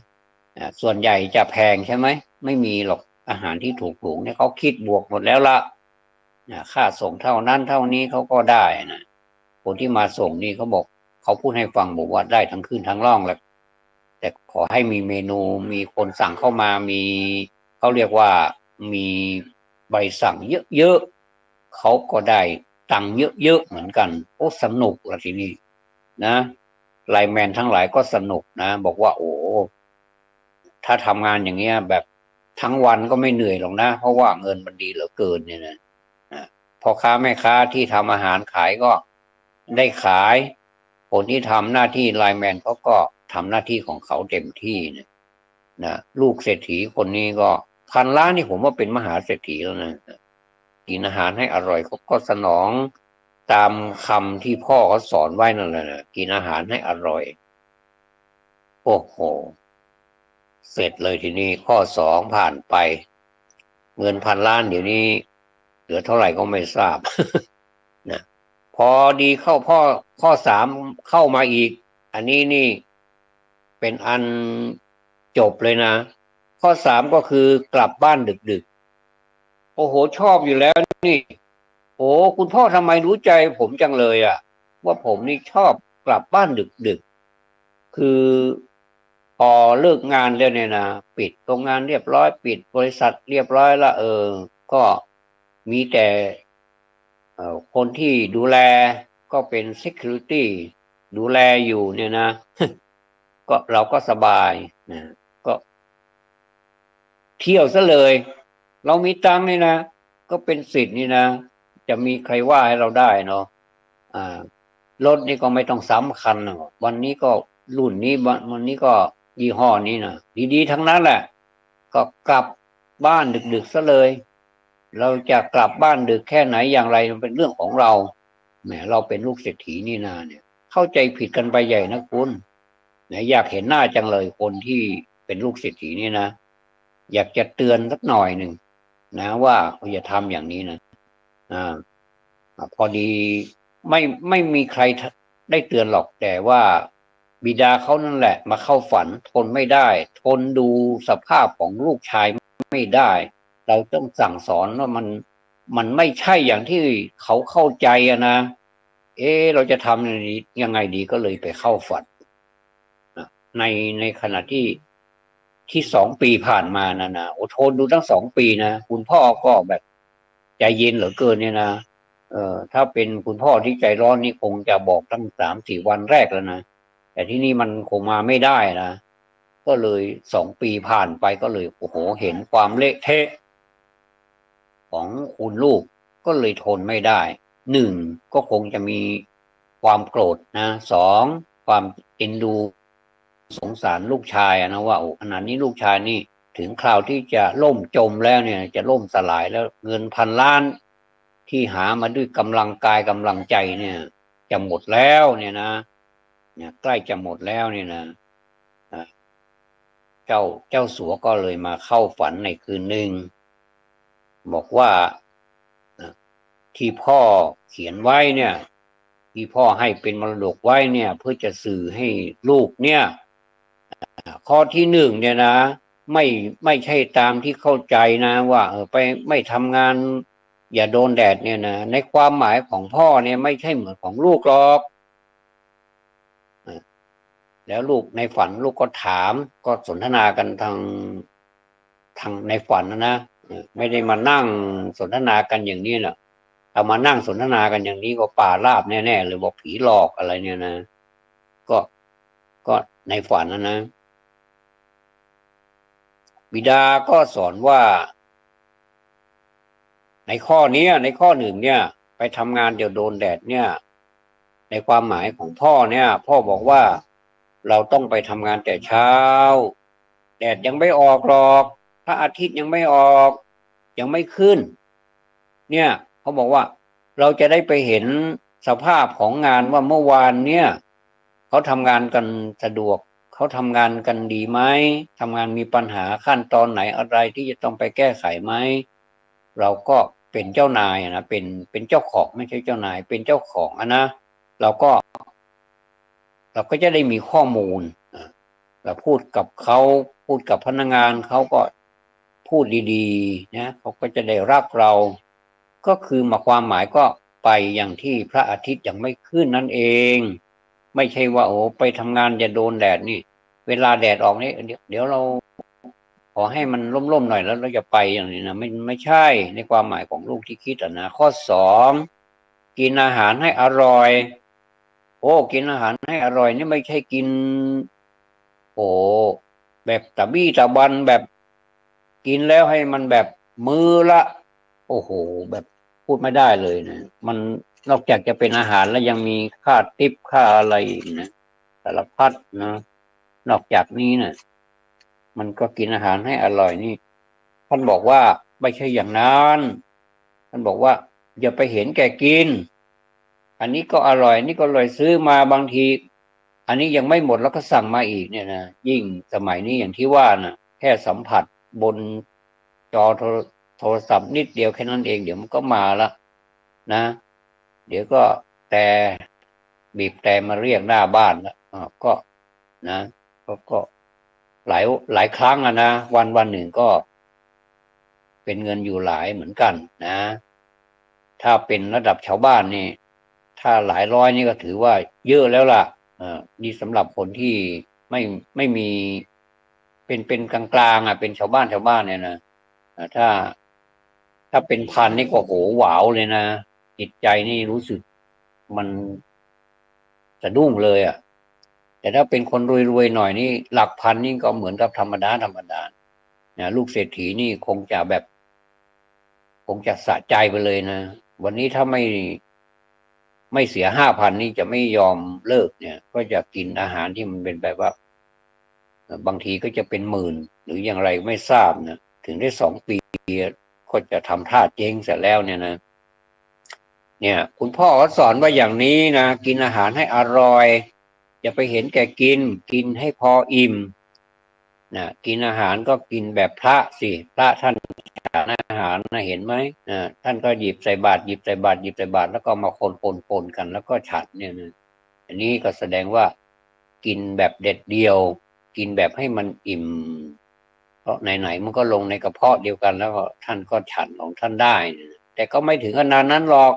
ส่วนใหญ่จะแพงใช่ไหมไม่มีหรอกอาหารที่ถูกเนี่ยเขาคิดบวกหมดแล้วละค่าส่งเท่านั้นเท่านี้เขาก็ได้นะคนที่มาส่งนี่เขาบอกเขาพูดให้ฟังบอกว่าได้ทั้งขึ้นทั้งล่องแหละแต่ขอให้มีเมนูมีคนสั่งเข้ามามีเขาเรียกว่ามีใบสั่งเยอะๆเขาก็ได้ตังค์เยอะๆเหมือนกันโอ้สนุกละทีนี้นะไลน์แมนทั้งหลายก็สนุกนะบอกว่าโอ้ถ้าทำงานอย่างเงี้ยแบบทั้งวันก็ไม่เหนื่อยหรอกนะเพราะว่าเงินมันดีเหลือเกินเนี่ยนะพ่อค้าแม่ค้าที่ทำอาหารขายก็ได้ขายคนที่ทำหน้าที่ไลน์แมนเขาก็ทำหน้าที่ของเขาเต็มที่นะลูกเศรษฐีคนนี้ก็1,000 ล้านนี่ผมว่าเป็นมหาเศรษฐีแล้วนะกินอาหารให้อร่อยเขาก็สนองตามคำที่พ่อเขาสอนไว้นั่นแหละนะกินอาหารให้อร่อยโอ้โหเสร็จเลยทีนี้ข้อสองผ่านไปเงิน1,000 ล้านเดี๋ยวนี้เหลือเท่าไหร่ก็ไม่ทราบนะพอดีเข้าข้อสามเข้ามาอีกอันนี้นี่เป็นอันจบเลยนะข้อสามก็คือกลับบ้านดึกๆโอ้โหชอบอยู่แล้วนี่โอ้คุณพ่อทำไมรู้ใจผมจังเลยอ่ะว่าผมนี่ชอบกลับบ้านดึกๆคือพอเลิกงานแล้วเนี่ยนะปิดโรงงานเรียบร้อยปิดบริษัทเรียบร้อยแล้วก็มีแต่คนที่ดูแลก็เป็น security ดูแลอยู่เนี่ยนะก็เราก็สบายนะก็เที่ยวซะเลยเรามีตังค์นี่นะก็เป็นสิทธิ์นี่นะจะมีใครว่าให้เราได้เนาะอ่ารถนี่ก็ไม่ต้องสำคัญนะวันนี้ก็รุ่นนี้วันนี้ก็ยี่ห้อนี้นะดีๆทั้งนั้นแหละก็กลับบ้านดึกๆซะเลยเราจะกลับบ้านดึกแค่ไหนอย่างไรมันเป็นเรื่องของเราแหมเราเป็นลูกเศรษฐีนี่นาเนี่ยเข้าใจผิดกันไปใหญ่นะคุณไหนอยากเห็นหน้าจังเลยคนที่เป็นลูกเศรษฐีนี่นะอยากจะเตือนสักหน่อยหนึ่งนะว่าอย่าทำอย่างนี้นะอ่าพอดีไม่มีใครได้เตือนหรอกแต่ว่าบิดาเขานั่นแหละมาเข้าฝันทนไม่ได้ทนดูสภาพของลูกชายไม่ได้เราต้องสั่งสอนว่ามันไม่ใช่อย่างที่เขาเข้าใจอะนะเราจะทำยังไงดีก็เลยไปเข้าฝันในในขณะที่2 ปีผ่านมานะโอ้ทนดูตั้ง2 ปีนะคุณพ่อก็แบบใจเย็นเหลือเกินเนี่ยนะถ้าเป็นคุณพ่อที่ใจร้อนนี่คงจะบอกตั้ง3-4 วันแรกแล้วนะแต่ที่นี่มันคงมาไม่ได้นะก็เลย2 ปีผ่านไปก็เลยโอ้โหเห็นความเละเทะของคุณลูกก็เลยทนไม่ได้1ก็คงจะมีความโกรธนะ2ความเอ็นดูสงสารลูกชายนะว่าโอ้ขนาดนี้ลูกชายนี่ถึงคราวที่จะล่มจมแล้วเนี่ยจะล่มสลายแล้วเงิน1,000 ล้านที่หามาด้วยกำลังกายกำลังใจเนี่ยจะหมดแล้วเนี่ยนะเนี่ยใกล้จะหมดแล้วเนี่ยนะเจ้าเจ้าสัวก็เลยมาเข้าฝันในคืนหนึ่งบอกว่าที่พ่อเขียนไว้เนี่ยที่พ่อให้เป็นมรดกไว้เนี่ยเพื่อจะสื่อให้ลูกเนี่ยข้อที่1เนี่ยนะไม่ใช่ตามที่เข้าใจนะว่าไปไม่ทำงานอย่าโดนแดดเนี่ยนะในความหมายของพ่อเนี่ยไม่ใช่เหมือนของลูกหรอกแล้วลูกในฝันลูกก็ถามก็สนทนากันทางในฝันนะ ไม่ได้มานั่งสนทนากันอย่างนี้นะเอามานั่งสนทนากันอย่างนี้ก็ป่าราบแน่ๆเลยบอกผีหลอกอะไรเนี่ยนะก็ก็ในฝันนะบิดาก็สอนว่าในข้อนี้ในข้อหนึ่งเนี่ยไปทำงานเดี๋ยวโดนแดดเนี่ยในความหมายของพ่อเนี่ยพ่อบอกว่าเราต้องไปทำงานแต่เช้าแดดยังไม่ออกหรอกพระอาทิตย์ยังไม่ออกยังไม่ขึ้นเนี่ยเขาบอกว่าเราจะได้ไปเห็นสภาพของงานว่าเมื่อวานเนี่ยเขาทำงานกันสะดวกเขาทำงานกันดีไหมทำงานมีปัญหาขั้นตอนไหนอะไรที่จะต้องไปแก้ไขไหมเราก็เป็นเจ้านายนะเป็นเจ้าของไม่ใช่เจ้านายเป็นเจ้าของนะเราก็จะได้มีข้อมูลเราพูดกับเขาพูดกับพนักงานเขาก็พูดดีๆนะเขาก็จะได้รักเราก็คือมาความหมายก็ไปอย่างที่พระอาทิตย์ยังไม่ขึ้นนั่นเองไม่ใช่ว่าโอ้ไปทำงานจะโดนแดดนี่เวลาแดดออกนี่เดี๋ยวเราขอให้มันร่มๆหน่อยแล้วเราจะไปอย่างนี้นะไม่ใช่ในความหมายของลูกที่คิดนะข้อสองกินอาหารให้อร่อยโอ้กินอาหารให้อร่อยนี่ไม่ใช่กินโอ้แบบตะบี้ตะบันแบบกินแล้วให้มันแบบมื้อละโอ้โหแบบพูดไม่ได้เลยนะมันนอกจากจะเป็นอาหารแล้วยังมีค่าทิปค่าอะไรอีกนะสารพัดนะนอกจากนี้นะมันก็กินอาหารให้อร่อยนี่ท่านบอกว่าไม่ใช่อย่างนั้นท่านบอกว่าอย่าไปเห็นแก่กินอันนี้ก็อร่อยนี่ก็อร่อยซื้อมาบางทีอันนี้ยังไม่หมดแล้วก็สั่งมาอีกเนี่ยนะยิ่งสมัยนี้อย่างที่ว่านะแค่สัมผัสบนจอโทรศัพท์นิดเดียวแค่นั้นเองเดี๋ยวมันก็มาละนะเดี๋ยวก็แต่บีบแต่มาเรียกหน้าบ้านแล้วก็นะก็หลายครั้งนะวันหนึ่งก็เป็นเงินอยู่หลายเหมือนกันนะถ้าเป็นระดับชาวบ้านนี่ถ้าหลายร้อยนี่ก็ถือว่าเยอะแล้วล่ะนี่สำหรับคนที่ไม่มีเป็นกลางๆเป็นชาวบ้านเนี่ยนะถ้าเป็นพันนี่ก็โหหวาวเลยนะจิตใจนี่รู้สึกมันสะดุ้งเลยแต่ถ้าเป็นคนรวยๆหน่อยนี่หลักพันนี่ก็เหมือนกับธรรมดานะลูกเศรษฐีนี่คงจะสะใจไปเลยนะวันนี้ถ้าไม่เสีย5,000นี่จะไม่ยอมเลิกเนี่ยก็จะกินอาหารที่มันเป็นแบบว่าบางทีก็จะเป็นหมื่นหรืออย่างไรไม่ทราบนะถึงได้2 ปีก็จะทำท่าเจ๊งเสร็จแล้วเนี่ยนะเนี่ยคุณพ่อก็สอนว่าอย่างนี้นะกินอาหารให้อร่อยอย่าไปเห็นแก่กินให้พออิ่มนะกินอาหารก็กินแบบพระสิพระท่านฉันอาหารนะเห็นไหมท่านก็หยิบใส่บาตรแล้วก็มาคนกันแล้วก็ฉันเนี่ยนะอันนี้ก็แสดงว่ากินแบบเด็ดเดียวกินแบบให้มันอิ่มเพราะไหนๆมันก็ลงในกระเพาะเดียวกันแล้วก็ท่านก็ฉันของท่านได้แต่ก็ไม่ถึงขนาดนั้นหรอก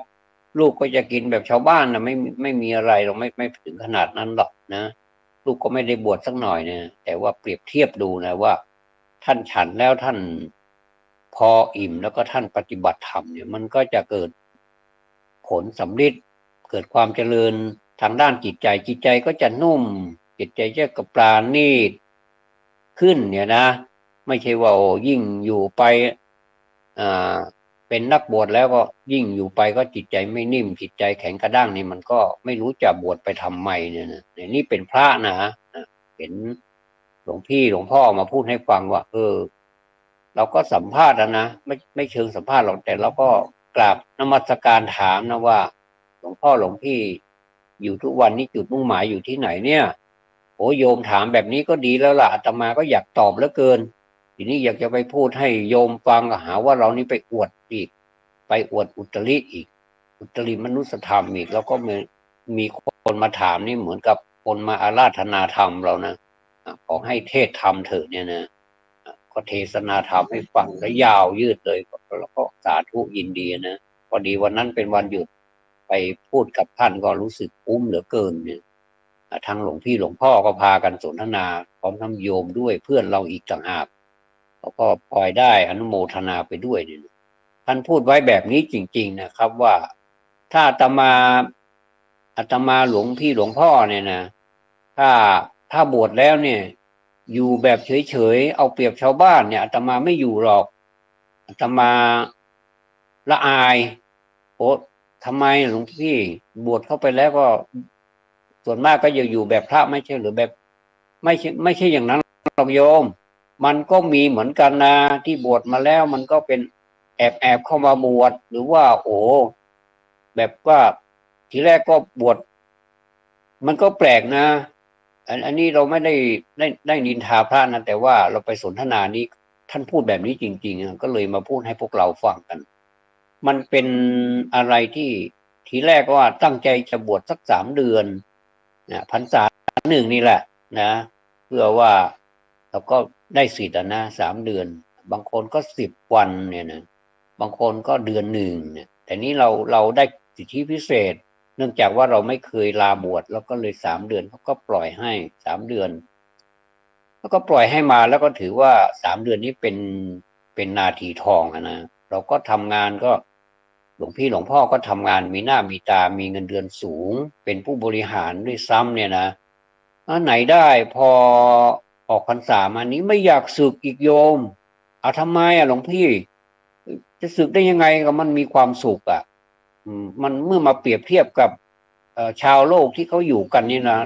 ลูกก็จะกินแบบชาวบ้านนะไม่มีอะไรหรอกไม่ถึงขนาดนั้นหรอกนะลูกก็ไม่ได้บวชสักหน่อยนะแต่ว่าเปรียบเทียบดูนะว่าท่านฉันแล้วท่านพออิ่มแล้วก็ท่านปฏิบัติธรรมเนี่ยมันก็จะเกิดผลสำฤทธิ์เกิดความเจริญทางด้านจิตใจก็จะนุ่มจิตใจจะกระปราณีตขึ้นเนี่ยนะไม่ใช่ว่าโอ้ยิ่งอยู่ไปเป็นนักบวชแล้วก็ยิ่งอยู่ไปก็จิตใจไม่นิ่มจิตใจแข็งกระด้างนี่มันก็ไม่รู้จะบวชไปทำไมเนี่ยนะนี่เป็นพระนะเห็นหลวงพ่อมาพูดให้ฟังว่าเราก็สัมภาษณ์นะไม่เชิงสัมภาษณ์หรอกแต่เราก็กราบนมัสการถามนะว่าหลวงพ่อหลวงพี่อยู่ทุกวันนี้จุดมุ่งหมายอยู่ที่ไหนเนี่ยโอ้โยมถามแบบนี้ก็ดีแล้วล่ะอาตมาก็อยากตอบเหลือเกินทีนี้อยากจะไปพูดให้โยมฟังก็หาว่าเรานี่ไปอวดอีกไปอวดอุตริอีกอุตริมนุสธรรมอีกแล้วก็มีคนมาถามนี่เหมือนกับคนมาอาราธนาธรรมเรานะขอให้เทศธรรมเถอะเนี่ยนะก็เทศนาธรรมให้ฟังแล้วยาวยืดเลยแล้วก็สาธุยินดีนะพอดีวันนั้นเป็นวันหยุดไปพูดกับท่านก็รู้สึกอุ้มเหลือเกินเนี่ยทางหลวงพ่อก็พากันสนทนาพร้อมทั้งโยมด้วยเพื่อนเราอีกต่างหาก ก็ปล่อยได้อนุโมทนาไปด้วยเนี่ยท่านพูดไว้แบบนี้จริงๆนะครับว่าถ้าอาตมาหลวงพี่หลวงพ่อเนี่ยนะถ้าถ้าบวชแล้วเนี่ยอยู่แบบเฉยๆเอาเปรียบชาวบ้านเนี่ยอาตมาไม่อยู่หรอกอาตมาละอายโอ้ทำไมหลวงพี่บวชเข้าไปแล้วก็ส่วนมากก็จะอยู่แบบพระไม่ใช่หรือแบบไม่ใช่อย่างนั้นหรอกโยมมันก็มีเหมือนกันนะที่บวชมาแล้วมันก็เป็นแอบเข้ามาบวชหรือว่าโอ้แบบว่าทีแรกก็บวชมันก็แปลกนะอันนี้เราไม่ได้นินทาพระนะแต่ว่าเราไปสนทนานี้ท่านพูดแบบนี้จริงๆก็เลยมาพูดให้พวกเราฟังกันมันเป็นอะไรที่ทีแรกว่าตั้งใจจะบวชสัก3 เดือนพรรษาหนึ่งนี่แหละนะเพื่อว่าเราก็ได้สิทธิ์นะ3 เดือนบางคนก็10 วันเนี่ยนะบางคนก็เดือนหนึ่งเนี่ยแต่นี้เราได้สิทธิพิเศษเนื่องจากว่าเราไม่เคยลาบวชแล้วก็เลย3 เดือนเขาก็ปล่อยให้3 เดือนแล้วก็ปล่อยให้มาแล้วก็ถือว่า3 เดือนนี้เป็นนาทีทองนะเราก็ทำงานก็หลวงพี่หลวงพ่อก็ทำงานมีหน้ามีตามีเงินเดือนสูงเป็นผู้บริหารด้วยซ้ำเนี่ยนะไหนได้พอออกพรรษามานี้ไม่อยากสึกอีกโยมเอาทำไมหลวงพี่จะสึกได้ยังไงก็มันมีความสุขมันเมื่อมาเปรียบเทียบกับชาวโลกที่เขาอยู่กันนี่นะ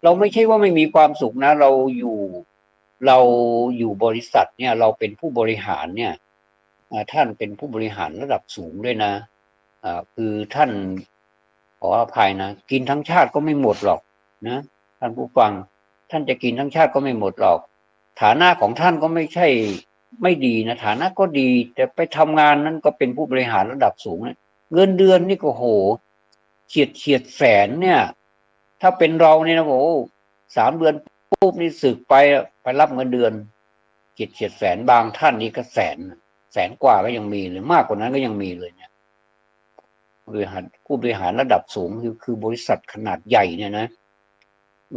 เราไม่ใช่ว่าไม่มีความสุขนะเราอยู่บริษัทเนี่ยเราเป็นผู้บริหารเนี่ยท่านเป็นผู้บริหารระดับสูงด้วยนะคือท่านขออภัยนะกินทั้งชาติก็ไม่หมดหรอกนะท่านผู้ฟังท่านจะกินทั้งชาติก็ไม่หมดหรอกฐานะของท่านก็ไม่ใช่ไม่ดีนะฐานะก็ดีแต่ไปทำงานนั้นก็เป็นผู้บริหารระดับสูงนะเงินเดือนนี่ก็โหเฉียดแสนเนี่ยถ้าเป็นเราเนี่ยนะโห3 เดือนปุ๊บนี่สึกไปรับเงินเดือนเฉียดแสนบางท่านนี่ก็แสนกว่าก็ยังมีเลยมากกว่านั้นก็ยังมีเลยเนี่ยผู้บริหารระดับสูงคือบริษัทขนาดใหญ่เนี่ยนะ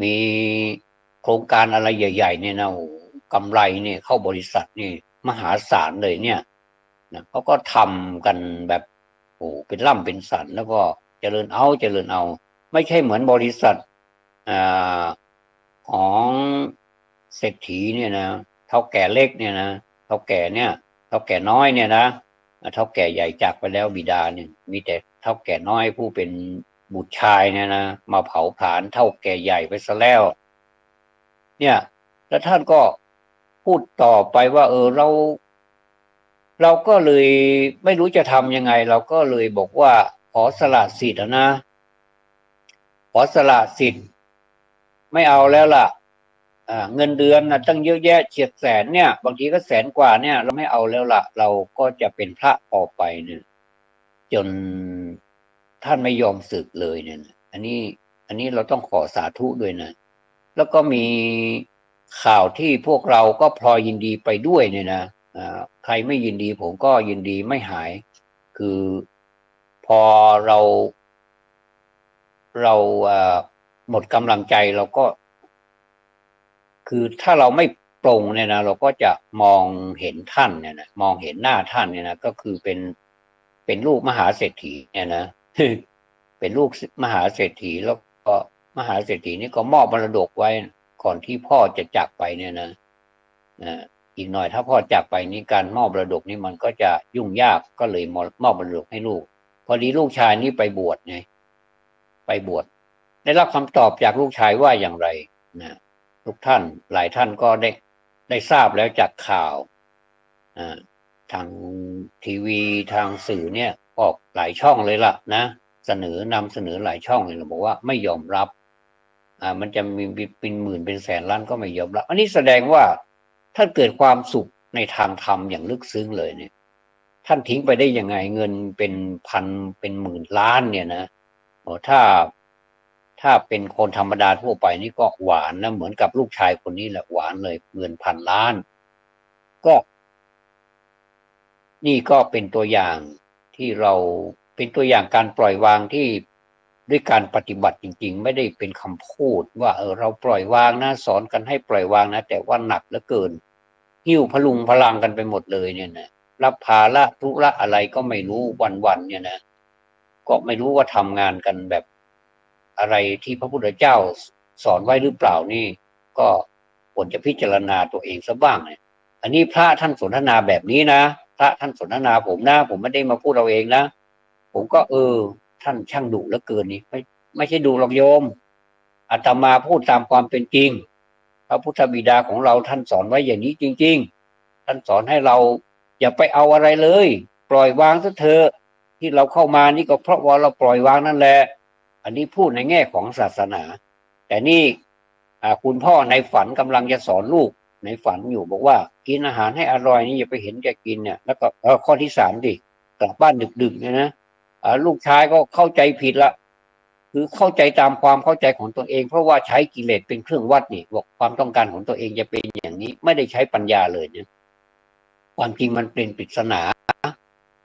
มีโครงการอะไรใหญ่ๆเนี่ยนะโอ้กำไรเนี่ยเข้าบริษัทนี่มหาศาลเลยเนี่ยนะเขาก็ทำกันแบบโอ้เป็นล่ำเป็นสันแล้วก็เจริญเอาไม่ใช่เหมือนบริษัทอ่าของเศรษฐีเนี่ยนะเท่าแก่เล็กเนี่ยนะเท่าแก่เนี่ยเท่าแก่น้อยเนี่ยนะเท่าแก่ใหญ่จากไปแล้วบิดาเนี่ยมีแต่เท่าแก่น้อยผู้เป็นบุตรชายเนี่ยนะมาเผาผลาญเท่าแก่ใหญ่ไปซะแล้วเนี่ยแล้วท่านก็พูดต่อไปว่าเราก็เลยไม่รู้จะทำยังไงเราก็เลยบอกว่าขอสละสิทธิ์นะขอสละสิทธิ์ไม่เอาแล้วล่ะเงินเดือนนะตั้งเยอะแยะเฉียดแสนเนี่ยบางทีก็แสนกว่าเนี่ยเราไม่เอาแล้วล่ะเราก็จะเป็นพระต่อไปเนี่ยจนท่านไม่ยอมสึกเลยเนี่ยอันนี้เราต้องขอสาธุด้วยนะแล้วก็มีข่าวที่พวกเราก็พลอยยินดีไปด้วยเนี่ยนะใครไม่ยินดีผมก็ยินดีไม่หายคือพอเราหมดกำลังใจเราก็คือถ้าเราไม่ปรงเนี่ยนะเราก็จะมองเห็นท่านเนี่ยนะมองเห็นหน้าท่านเนี่ยนะก็คือเป็นลูกมหาเศรษฐีเนี่ยนะเป็นลูกมหาเศรษฐีแล้วก็มหาเศรษฐีนี่ก็มอบมรดกไว้ก่อนที่พ่อจะจากไปเนี่ยนะอีกหน่อยถ้าพ่อจากไปนี่การมอบมรดกนี่มันก็จะยุ่งยากก็เลยมอบมรดกให้ลูกพอดีลูกชายนี่ไปบวชไงไปบวชได้รับคำตอบจากลูกชายว่าอย่างไรนะทุกท่านหลายท่านก็ได้ทราบแล้วจากข่าวทางทีวีทางสื่อเนี่ยออกหลายช่องเลยล่ะนะนำเสนอหลายช่องเลยบอกว่าไม่ยอมรับมันจะมีเป็นหมื่นเป็นแสนล้านก็ไม่ยอมรับอันนี้แสดงว่าท่านเกิดความสุขในทางธรรมอย่างลึกซึ้งเลยเนี่ยท่านทิ้งไปได้ยังไงเงินเป็นพันเป็นหมื่นล้านเนี่ยนะถ้าเป็นคนธรรมดาทั่วไปนี่ก็หวานนะเหมือนกับลูกชายคนนี้แหละหวานเลยเงินพันล้านก็นี่ก็เป็นตัวอย่างที่เราเป็นตัวอย่างการปล่อยวางที่ด้วยการปฏิบัติจริงๆไม่ได้เป็นคำพูดว่าเราปล่อยวางนะสอนกันให้ปล่อยวางนะแต่ว่าหนักเหลือเกิน หิ้วพลุงพลังกันไปหมดเลยเนี่ยนะรับภาระธุระอะไรก็ไม่รู้วันๆเนี่ยนะก็ไม่รู้ว่าทำงานกันแบบอะไรที่พระพุทธเจ้าสอนไว้หรือเปล่านี่ก็ควรจะพิจารณาตัวเองซะบ้างเนี่ยอันนี้พระท่านสนทนาแบบนี้นะพระท่านสนทนาผมนะผมไม่ได้มาพูดเราเองนะผมก็ท่านช่างดุเหลือเกินนี่ไม่ใช่ดุหรอกโยมอาตมาพูดตามความเป็นจริงพระพุทธบิดาของเราท่านสอนไว้อย่างนี้จริงๆท่านสอนให้เราอย่าไปเอาอะไรเลยปล่อยวางซะเถอะที่เราเข้ามานี่ก็เพราะว่าเราปล่อยวางนั่นแหละอันนี้พูดในแง่ของศาสนาแต่นี่คุณพ่อในฝันกำลังจะสอนลูกในฝันอยู่บอกว่ากินอาหารให้อร่อยนี่อย่าไปเห็นแก่กินเนี่ยแล้วก็ข้อที่สามดิกลับบ้านดึกๆเนี่ยนะลูกชายก็เข้าใจผิดละคือเข้าใจตามความเข้าใจของตัวเองเพราะว่าใช้กิเลสเป็นเครื่องวัดนี่บอกความต้องการของตัวเองจะเป็นอย่างนี้ไม่ได้ใช้ปัญญาเลยเนี่ยความจริงมันเป็นปริศนา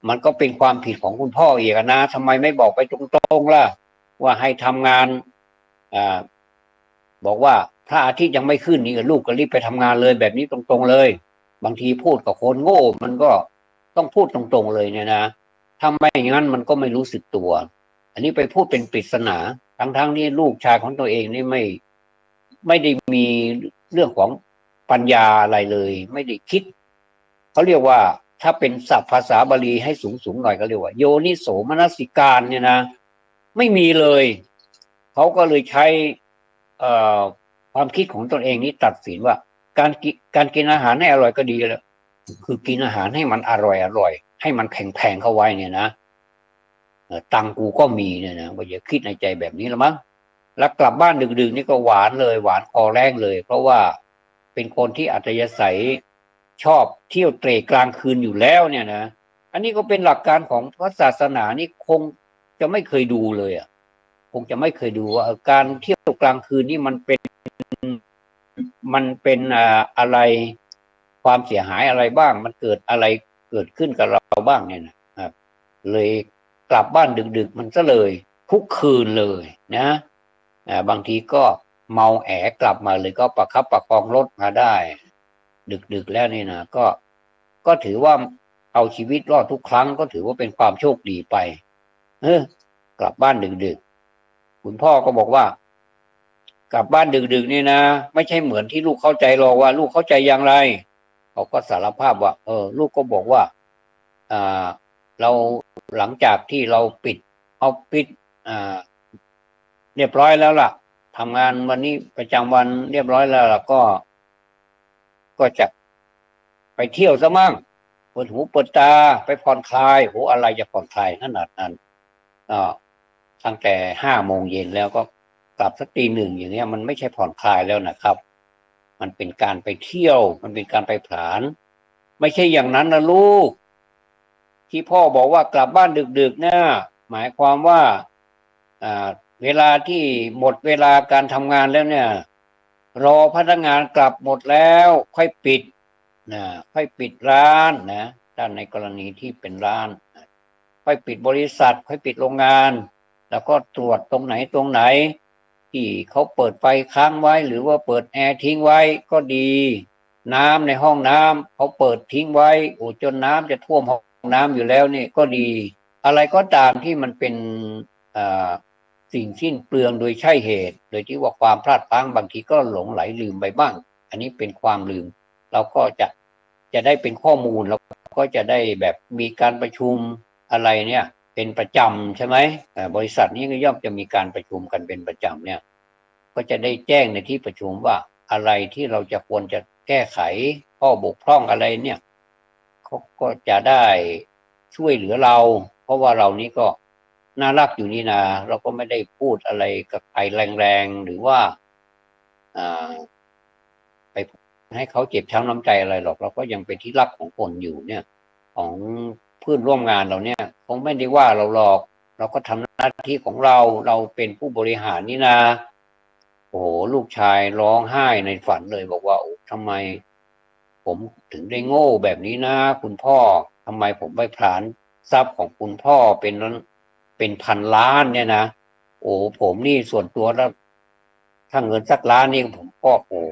มันก็เป็นความผิดของคุณพ่ออีกนะทำไมไม่บอกไปตรงๆล่ะว่าให้ทำงานบอกว่าพระอาทิตย์ยังไม่ขึ้นนี่ลูกก็รีบไปทำงานเลยแบบนี้ตรงๆเลยบางทีพูดกับคนโง่มันก็ต้องพูดตรงๆเลยเนี่ยนะทำไมอย่างนั้นมันก็ไม่รู้สึกตัวอันนี้ไปพูดเป็นปริศนาทั้งๆนี่ลูกชายของตัวเองนี่ไม่ได้มีเรื่องของปัญญาอะไรเลยไม่ได้คิดเขาเรียกว่าถ้าเป็นศัพท์ภาษาบาลีให้สูงหน่อยก็เรียกว่าโยนิโสมนสิการเนี่ยนะไม่มีเลยเขาก็เลยใช้ความคิดของตนเองนี้ตัดสินว่าการกินอาหารให้อร่อยก็ดีแล้วคือกินอาหารให้มันอร่อยให้มันแพงเข้าไว้เนี่ยนะตังกูก็มีเนี่ยนะว่าอย่าคิดในใจแบบนี้ละมั้งแล้วกลับบ้านดึกๆนี่ก็หวานเลยหวานคอแรงเลยเพราะว่าเป็นคนที่อัธยาศัยชอบเที่ยวเตร่กลางคืนอยู่แล้วเนี่ยนะอันนี้ก็เป็นหลักการของพระศาสนานี่คงจะไม่เคยดูเลยอ่ะคงจะไม่เคยดูว่าการเที่ยวกลางคืนนี่มันเป็นอะไรความเสียหายอะไรบ้างมันเกิดอะไรเกิดขึ้นกับเราบ้างเนี่ยนะครับเลยกลับบ้านดึกๆมันก็เลยทุกคืนเลยนะบางทีก็เมาแอกลับมาเลยก็ประคับประคองรถมาได้ดึกๆแล้วนี่นะก็ถือว่าเอาชีวิตรอดทุกครั้งก็ถือว่าเป็นความโชคดีไปกลับบ้านดึกๆคุณพ่อก็บอกว่ากลับบ้านดึกๆนี่นะไม่ใช่เหมือนที่ลูกเข้าใจหรอกว่าลูกเข้าใจอย่างไรเขาก็สารภาพว่าลูกก็บอกว่าเราหลังจากที่เราปิดเรียบร้อยแล้วล่ะทำงานวันนี้ประจำวันเรียบร้อยแล้วล่ะก็จะไปเที่ยวซะมั่งเปิดหูเปิดตาไปผ่อนคลายโหอะไรจะผ่อนคลายขนาดนั้นตั้งแต่5 โมงเย็นแล้วก็กลับสักตี 1อย่างเงี้ยมันไม่ใช่ผ่อนคลายแล้วนะครับมันเป็นการไปเที่ยวมันเป็นการไปผลานไม่ใช่อย่างนั้นนะลูกที่พ่อบอกว่ากลับบ้านดึกๆเนี่ยหมายความว่าเวลาที่หมดเวลาการทำงานแล้วเนี่ยรอพนักงานกลับหมดแล้วค่อยปิดค่อยปิดร้านนะด้านในกรณีที่เป็นร้านค่อยปิดบริษัทค่อยปิดโรงงานแล้วก็ตรวจตรงไหนที่เขาเปิดไฟค้างไว้หรือว่าเปิดแอร์ทิ้งไว้ก็ดีน้ำในห้องน้ำเขาเปิดทิ้งไว้จนน้ำจะท่วมห้องน้ำอยู่แล้วนี่ก็ดีอะไรก็ตามที่มันเป็นสิ่งสิ้นเปลืองโดยใช่เหตุโดยที่ว่าความพลาดพลั้งบางทีก็หลงไหลลืมไปบ้างอันนี้เป็นความลืมเราก็จะได้เป็นข้อมูลแล้วก็จะได้แบบมีการประชุมอะไรเนี่ยเป็นประจำใช่ไหมบริษัทนี้ก็ย่อมจะมีการประชุมกันเป็นประจำเนี่ยก็จะได้แจ้งในที่ประชุมว่าอะไรที่เราจะควรจะแก้ไขข้อบกพร่องอะไรเนี่ยเขาก็จะได้ช่วยเหลือเราเพราะว่าเรานี้ก็น่ารักอยู่นี่นะเราก็ไม่ได้พูดอะไรกับใครแรงๆหรือว่าไปให้เขาเจ็บช้ำน้ำใจอะไรหรอกเราก็ยังเป็นที่รักของคนอยู่เนี่ยของเพื่อนร่วมงานเราเนี่ยคงไม่ได้ว่าเราหรอกเราก็ทำหน้าที่ของเราเป็นผู้บริหารนี่นะโอ้โหลูกชายร้องไห้ในฝันเลยบอกว่าโอ้ทำไมผมถึงได้โง่แบบนี้นะคุณพ่อทำไมผมไปผลาญทรัพย์ของคุณพ่อเป็นพันล้านเนี่ยนะโอ้ผมนี่ส่วนตัวแล้วถ้าเงินสักล้านนี่ผมก็โอ้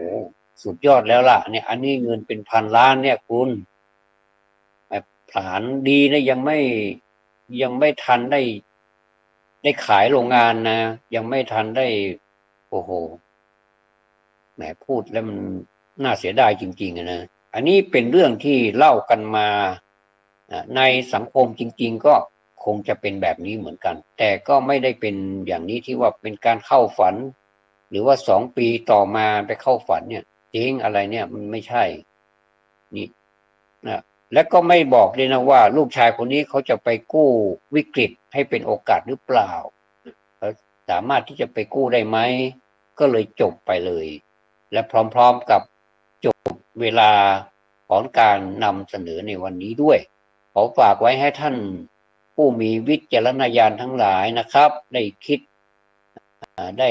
สุดยอดแล้วล่ะเนี่ยอันนี้เงินเป็นพันล้านเนี่ยคุณแบบฐานดีนะยังไม่ทันได้ขายโรงงานนะยังไม่ทันได้โอ้โหแหมพูดแล้วมันน่าเสียดายจริงๆนะอันนี้เป็นเรื่องที่เล่ากันมาในสังคมจริงๆก็คงจะเป็นแบบนี้เหมือนกันแต่ก็ไม่ได้เป็นอย่างนี้ที่ว่าเป็นการเข้าฝันหรือว่า2 ปีต่อมาไปเข้าฝันเนี่ยจริงอะไรเนี่ยมันไม่ใช่นี่นะและก็ไม่บอกเลยนะว่าลูกชายคนนี้เขาจะไปกู้วิกฤตให้เป็นโอกาสหรือเปล่าเขาสามารถที่จะไปกู้ได้ไหมก็เลยจบไปเลยและพร้อมๆกับเวลาของการนำเสนอในวันนี้ด้วยขอฝากไว้ให้ท่านผู้มีวิจารณญาณทั้งหลายนะครับได้คิดไ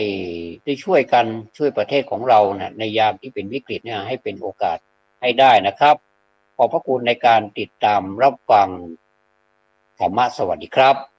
ด้ช่วยกันช่วยประเทศของเรานะในยามที่เป็นวิกฤตเนี่ยให้เป็นโอกาสให้ได้นะครับขอบพระคุณในการติดตามรับฟังธรรมะสวัสดีครับ